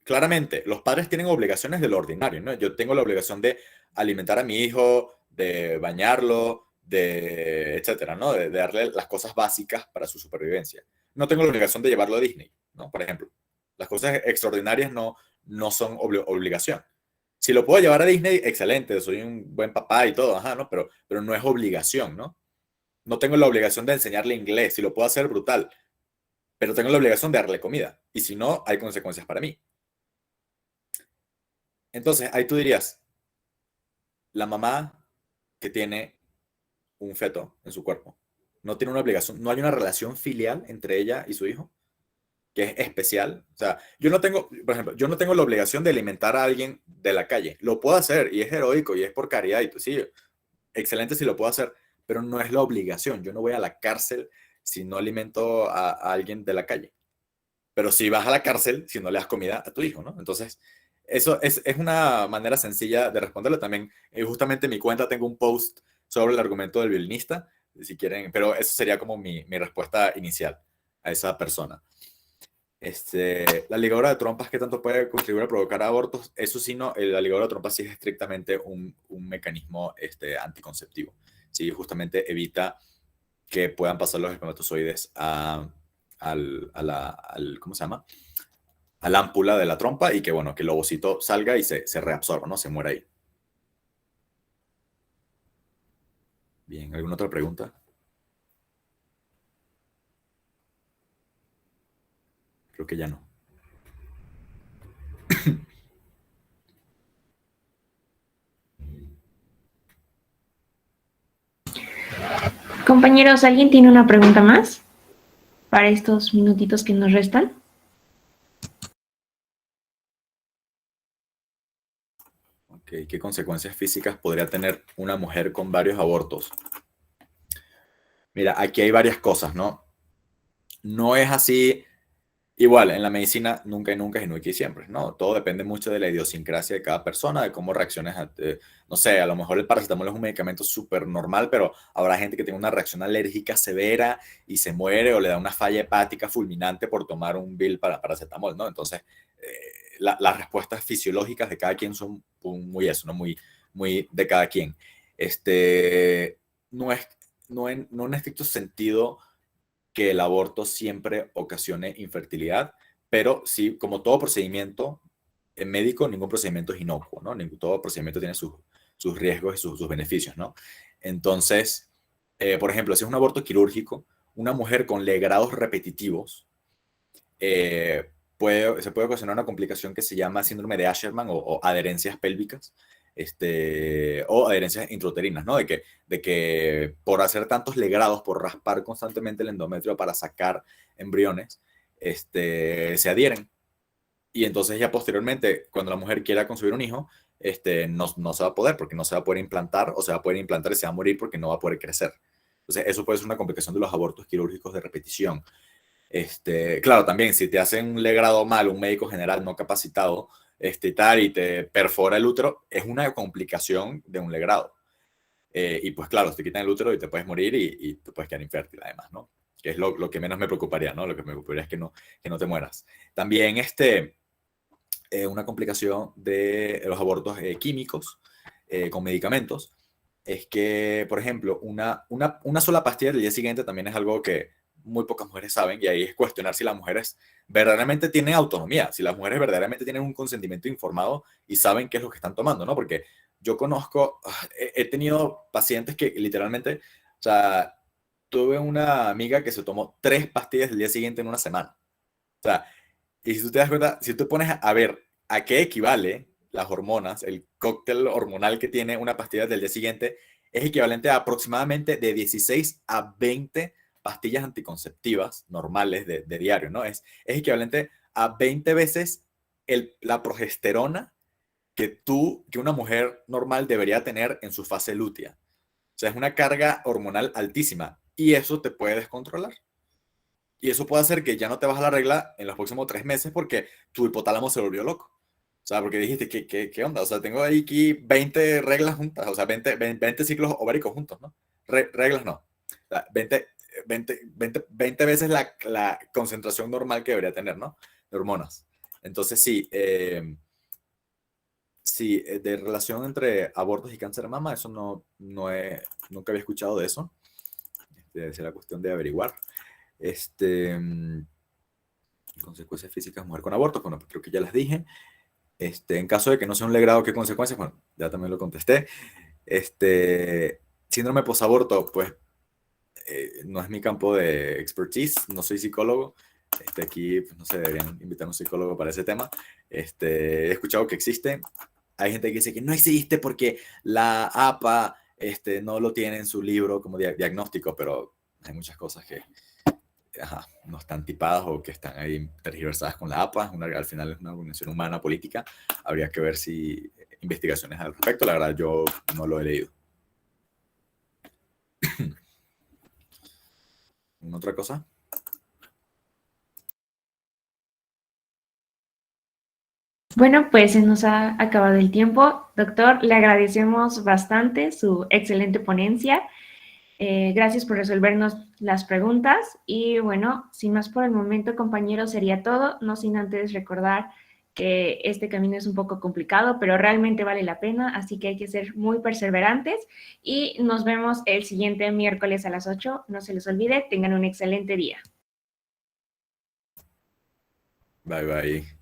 claramente, los padres tienen obligaciones de lo ordinario, ¿no? Yo tengo la obligación de alimentar a mi hijo, de bañarlo, etcétera, ¿no? De darle las cosas básicas para su supervivencia. No tengo la obligación de llevarlo a Disney, ¿no? Por ejemplo, las cosas extraordinarias no son obligación. Si lo puedo llevar a Disney, excelente, soy un buen papá y todo, ajá, ¿no? Pero no es obligación, ¿no? No tengo la obligación de enseñarle inglés, si lo puedo hacer, brutal, pero tengo la obligación de darle comida. Y si no, hay consecuencias para mí. Entonces, ahí tú dirías, la mamá que tiene un feto en su cuerpo no tiene una obligación, no hay una relación filial entre ella y su hijo. que es especial. O sea, yo no tengo, por ejemplo, yo no tengo la obligación de alimentar a alguien de la calle. Lo puedo hacer y es heroico y es por caridad y pues sí, excelente si lo puedo hacer, pero no es la obligación. Yo no voy a la cárcel si no alimento a alguien de la calle. Pero si vas a la cárcel si no le das comida a tu hijo, ¿no? Entonces, eso es una manera sencilla de responderlo también. Justamente en mi cuenta tengo un post sobre el argumento del violinista, si quieren, pero eso sería como mi respuesta inicial a esa persona. La ligadura de trompas, ¿qué tanto puede contribuir a provocar abortos? Eso sí, no, la ligadura de trompas sí es estrictamente un mecanismo anticonceptivo. Sí, justamente evita que puedan pasar los espermatozoides ¿cómo se llama? A la ámpula de la trompa y que, bueno, que el ovocito salga y se reabsorba, ¿no? Se muera ahí. Bien, ¿alguna otra pregunta? Creo que ya no. Compañeros, ¿alguien tiene una pregunta más para estos minutitos que nos restan? Okay. ¿Qué consecuencias físicas podría tener una mujer con varios abortos? Mira, aquí hay varias cosas, ¿no? No es así. Igual, en la medicina nunca y nunca y nunca y siempre, ¿no? Todo depende mucho de la idiosincrasia de cada persona, de cómo reacciones no sé, a lo mejor el paracetamol es un medicamento súper normal, pero habrá gente que tiene una reacción alérgica severa y se muere o le da una falla hepática fulminante por tomar un Bill para paracetamol, ¿no? Entonces, las respuestas fisiológicas de cada quien son muy eso, ¿no? Muy de cada quien. No en estricto sentido que el aborto siempre ocasione infertilidad, pero sí, como todo procedimiento médico, ningún procedimiento es inocuo, ¿no? Todo procedimiento tiene sus riesgos y sus beneficios, ¿no? Entonces, por ejemplo, si es un aborto quirúrgico, una mujer con legrados repetitivos se puede ocasionar una complicación que se llama síndrome de Asherman o adherencias pélvicas, o adherencias intrauterinas, ¿no? De que por hacer tantos legrados, por raspar constantemente el endometrio para sacar embriones, se adhieren. Y entonces ya posteriormente, cuando la mujer quiera concebir un hijo, no se va a poder porque no se va a poder implantar o se va a poder implantar y se va a morir porque no va a poder crecer. Entonces eso puede ser una complicación de los abortos quirúrgicos de repetición. Claro, también si te hacen un legrado mal, un médico general no capacitado, y te perfora el útero, es una complicación de un legrado. Y pues claro, te quitan el útero y te puedes morir y te puedes quedar infértil además, ¿no? Que es lo que menos me preocuparía, ¿no? Lo que me preocuparía es que no te mueras. También una complicación de los abortos químicos con medicamentos es que, por ejemplo, una sola pastilla del día siguiente también es algo que muy pocas mujeres saben, y ahí es cuestionar si las mujeres verdaderamente tienen autonomía, si las mujeres verdaderamente tienen un consentimiento informado y saben qué es lo que están tomando, ¿no? Porque yo conozco, he tenido pacientes que literalmente, o sea, tuve una amiga que se tomó 3 pastillas el día siguiente en una semana. O sea, y si tú te das cuenta, si tú pones a ver a qué equivale las hormonas, el cóctel hormonal que tiene una pastilla del día siguiente, es equivalente a aproximadamente de 16 a 20 pastillas anticonceptivas normales de diario, ¿no? Es equivalente a 20 veces la progesterona que una mujer normal debería tener en su fase lútea. O sea, es una carga hormonal altísima y eso te puede descontrolar. Y eso puede hacer que ya no te vas a la regla en los próximos 3 meses porque tu hipotálamo se volvió loco. O sea, porque dijiste, ¿qué onda? O sea, tengo ahí aquí 20 reglas juntas, o sea, 20 ciclos ováricos juntos, ¿no? Reglas no. O sea, 20 veces la concentración normal que debería tener, ¿no? De hormonas. Entonces, sí, de relación entre abortos y cáncer de mama, eso nunca había escuchado de eso. Es la cuestión de averiguar. Consecuencias físicas, mujer con aborto, bueno, pues creo que ya las dije. En caso de que no sea un legrado, ¿qué consecuencias? Bueno, ya también lo contesté. Síndrome posaborto, pues no es mi campo de expertise, no soy psicólogo. Aquí, pues, no sé, deberían invitar a un psicólogo para ese tema. He escuchado que existe. Hay gente que dice que no existe porque la APA no lo tiene en su libro como diagnóstico, pero hay muchas cosas no están tipadas o que están ahí tergiversadas con la APA. Al final es una organización humana política. Habría que ver si investigaciones al respecto. La verdad, yo no lo he leído. ¿Una otra cosa? Bueno, pues se nos ha acabado el tiempo. Doctor, le agradecemos bastante su excelente ponencia. Gracias por resolvernos las preguntas. Y bueno, sin más por el momento, compañeros, sería todo. No sin antes recordar que este camino es un poco complicado, pero realmente vale la pena, así que hay que ser muy perseverantes. Y nos vemos el siguiente miércoles a las 8. No se les olvide, tengan un excelente día. Bye, bye.